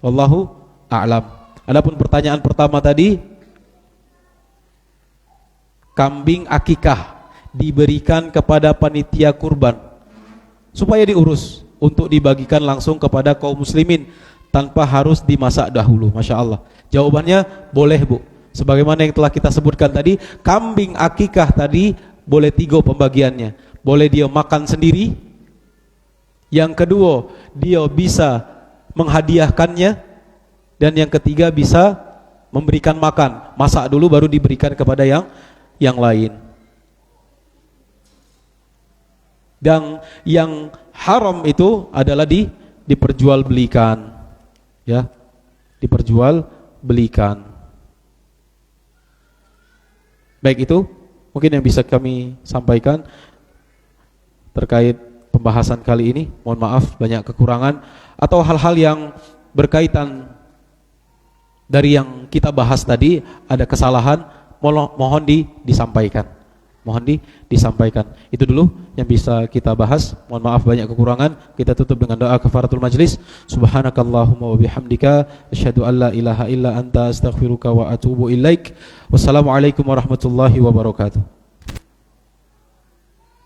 Wallahu a'lam. Adapun pertanyaan pertama tadi, kambing akikah diberikan kepada panitia kurban supaya diurus untuk dibagikan langsung kepada kaum muslimin tanpa harus dimasak dahulu. Masya Allah. Jawabannya boleh, Bu. Sebagaimana yang telah kita sebutkan tadi, kambing akikah tadi boleh 3 pembagiannya. Boleh dia makan sendiri. Yang kedua, dia bisa menghadiahkannya, dan yang ketiga bisa memberikan makan, masak dulu baru diberikan kepada yang lain. Dan yang haram itu adalah diperjualbelikan, ya, diperjualbelikan. Baik, itu mungkin yang bisa kami sampaikan terkait pembahasan kali ini. Mohon maaf banyak kekurangan atau hal-hal yang berkaitan dari yang kita bahas tadi ada kesalahan, mohon disampaikan. Disampaikan. Itu dulu yang bisa kita bahas. Mohon maaf banyak kekurangan. Kita tutup dengan doa kafaratul majlis. Subhanakallahumma wa bihamdika asyhadu an la ilaha illa anta astaghfiruka wa atubu ilaik. Wassalamualaikum warahmatullahi wabarakatuh.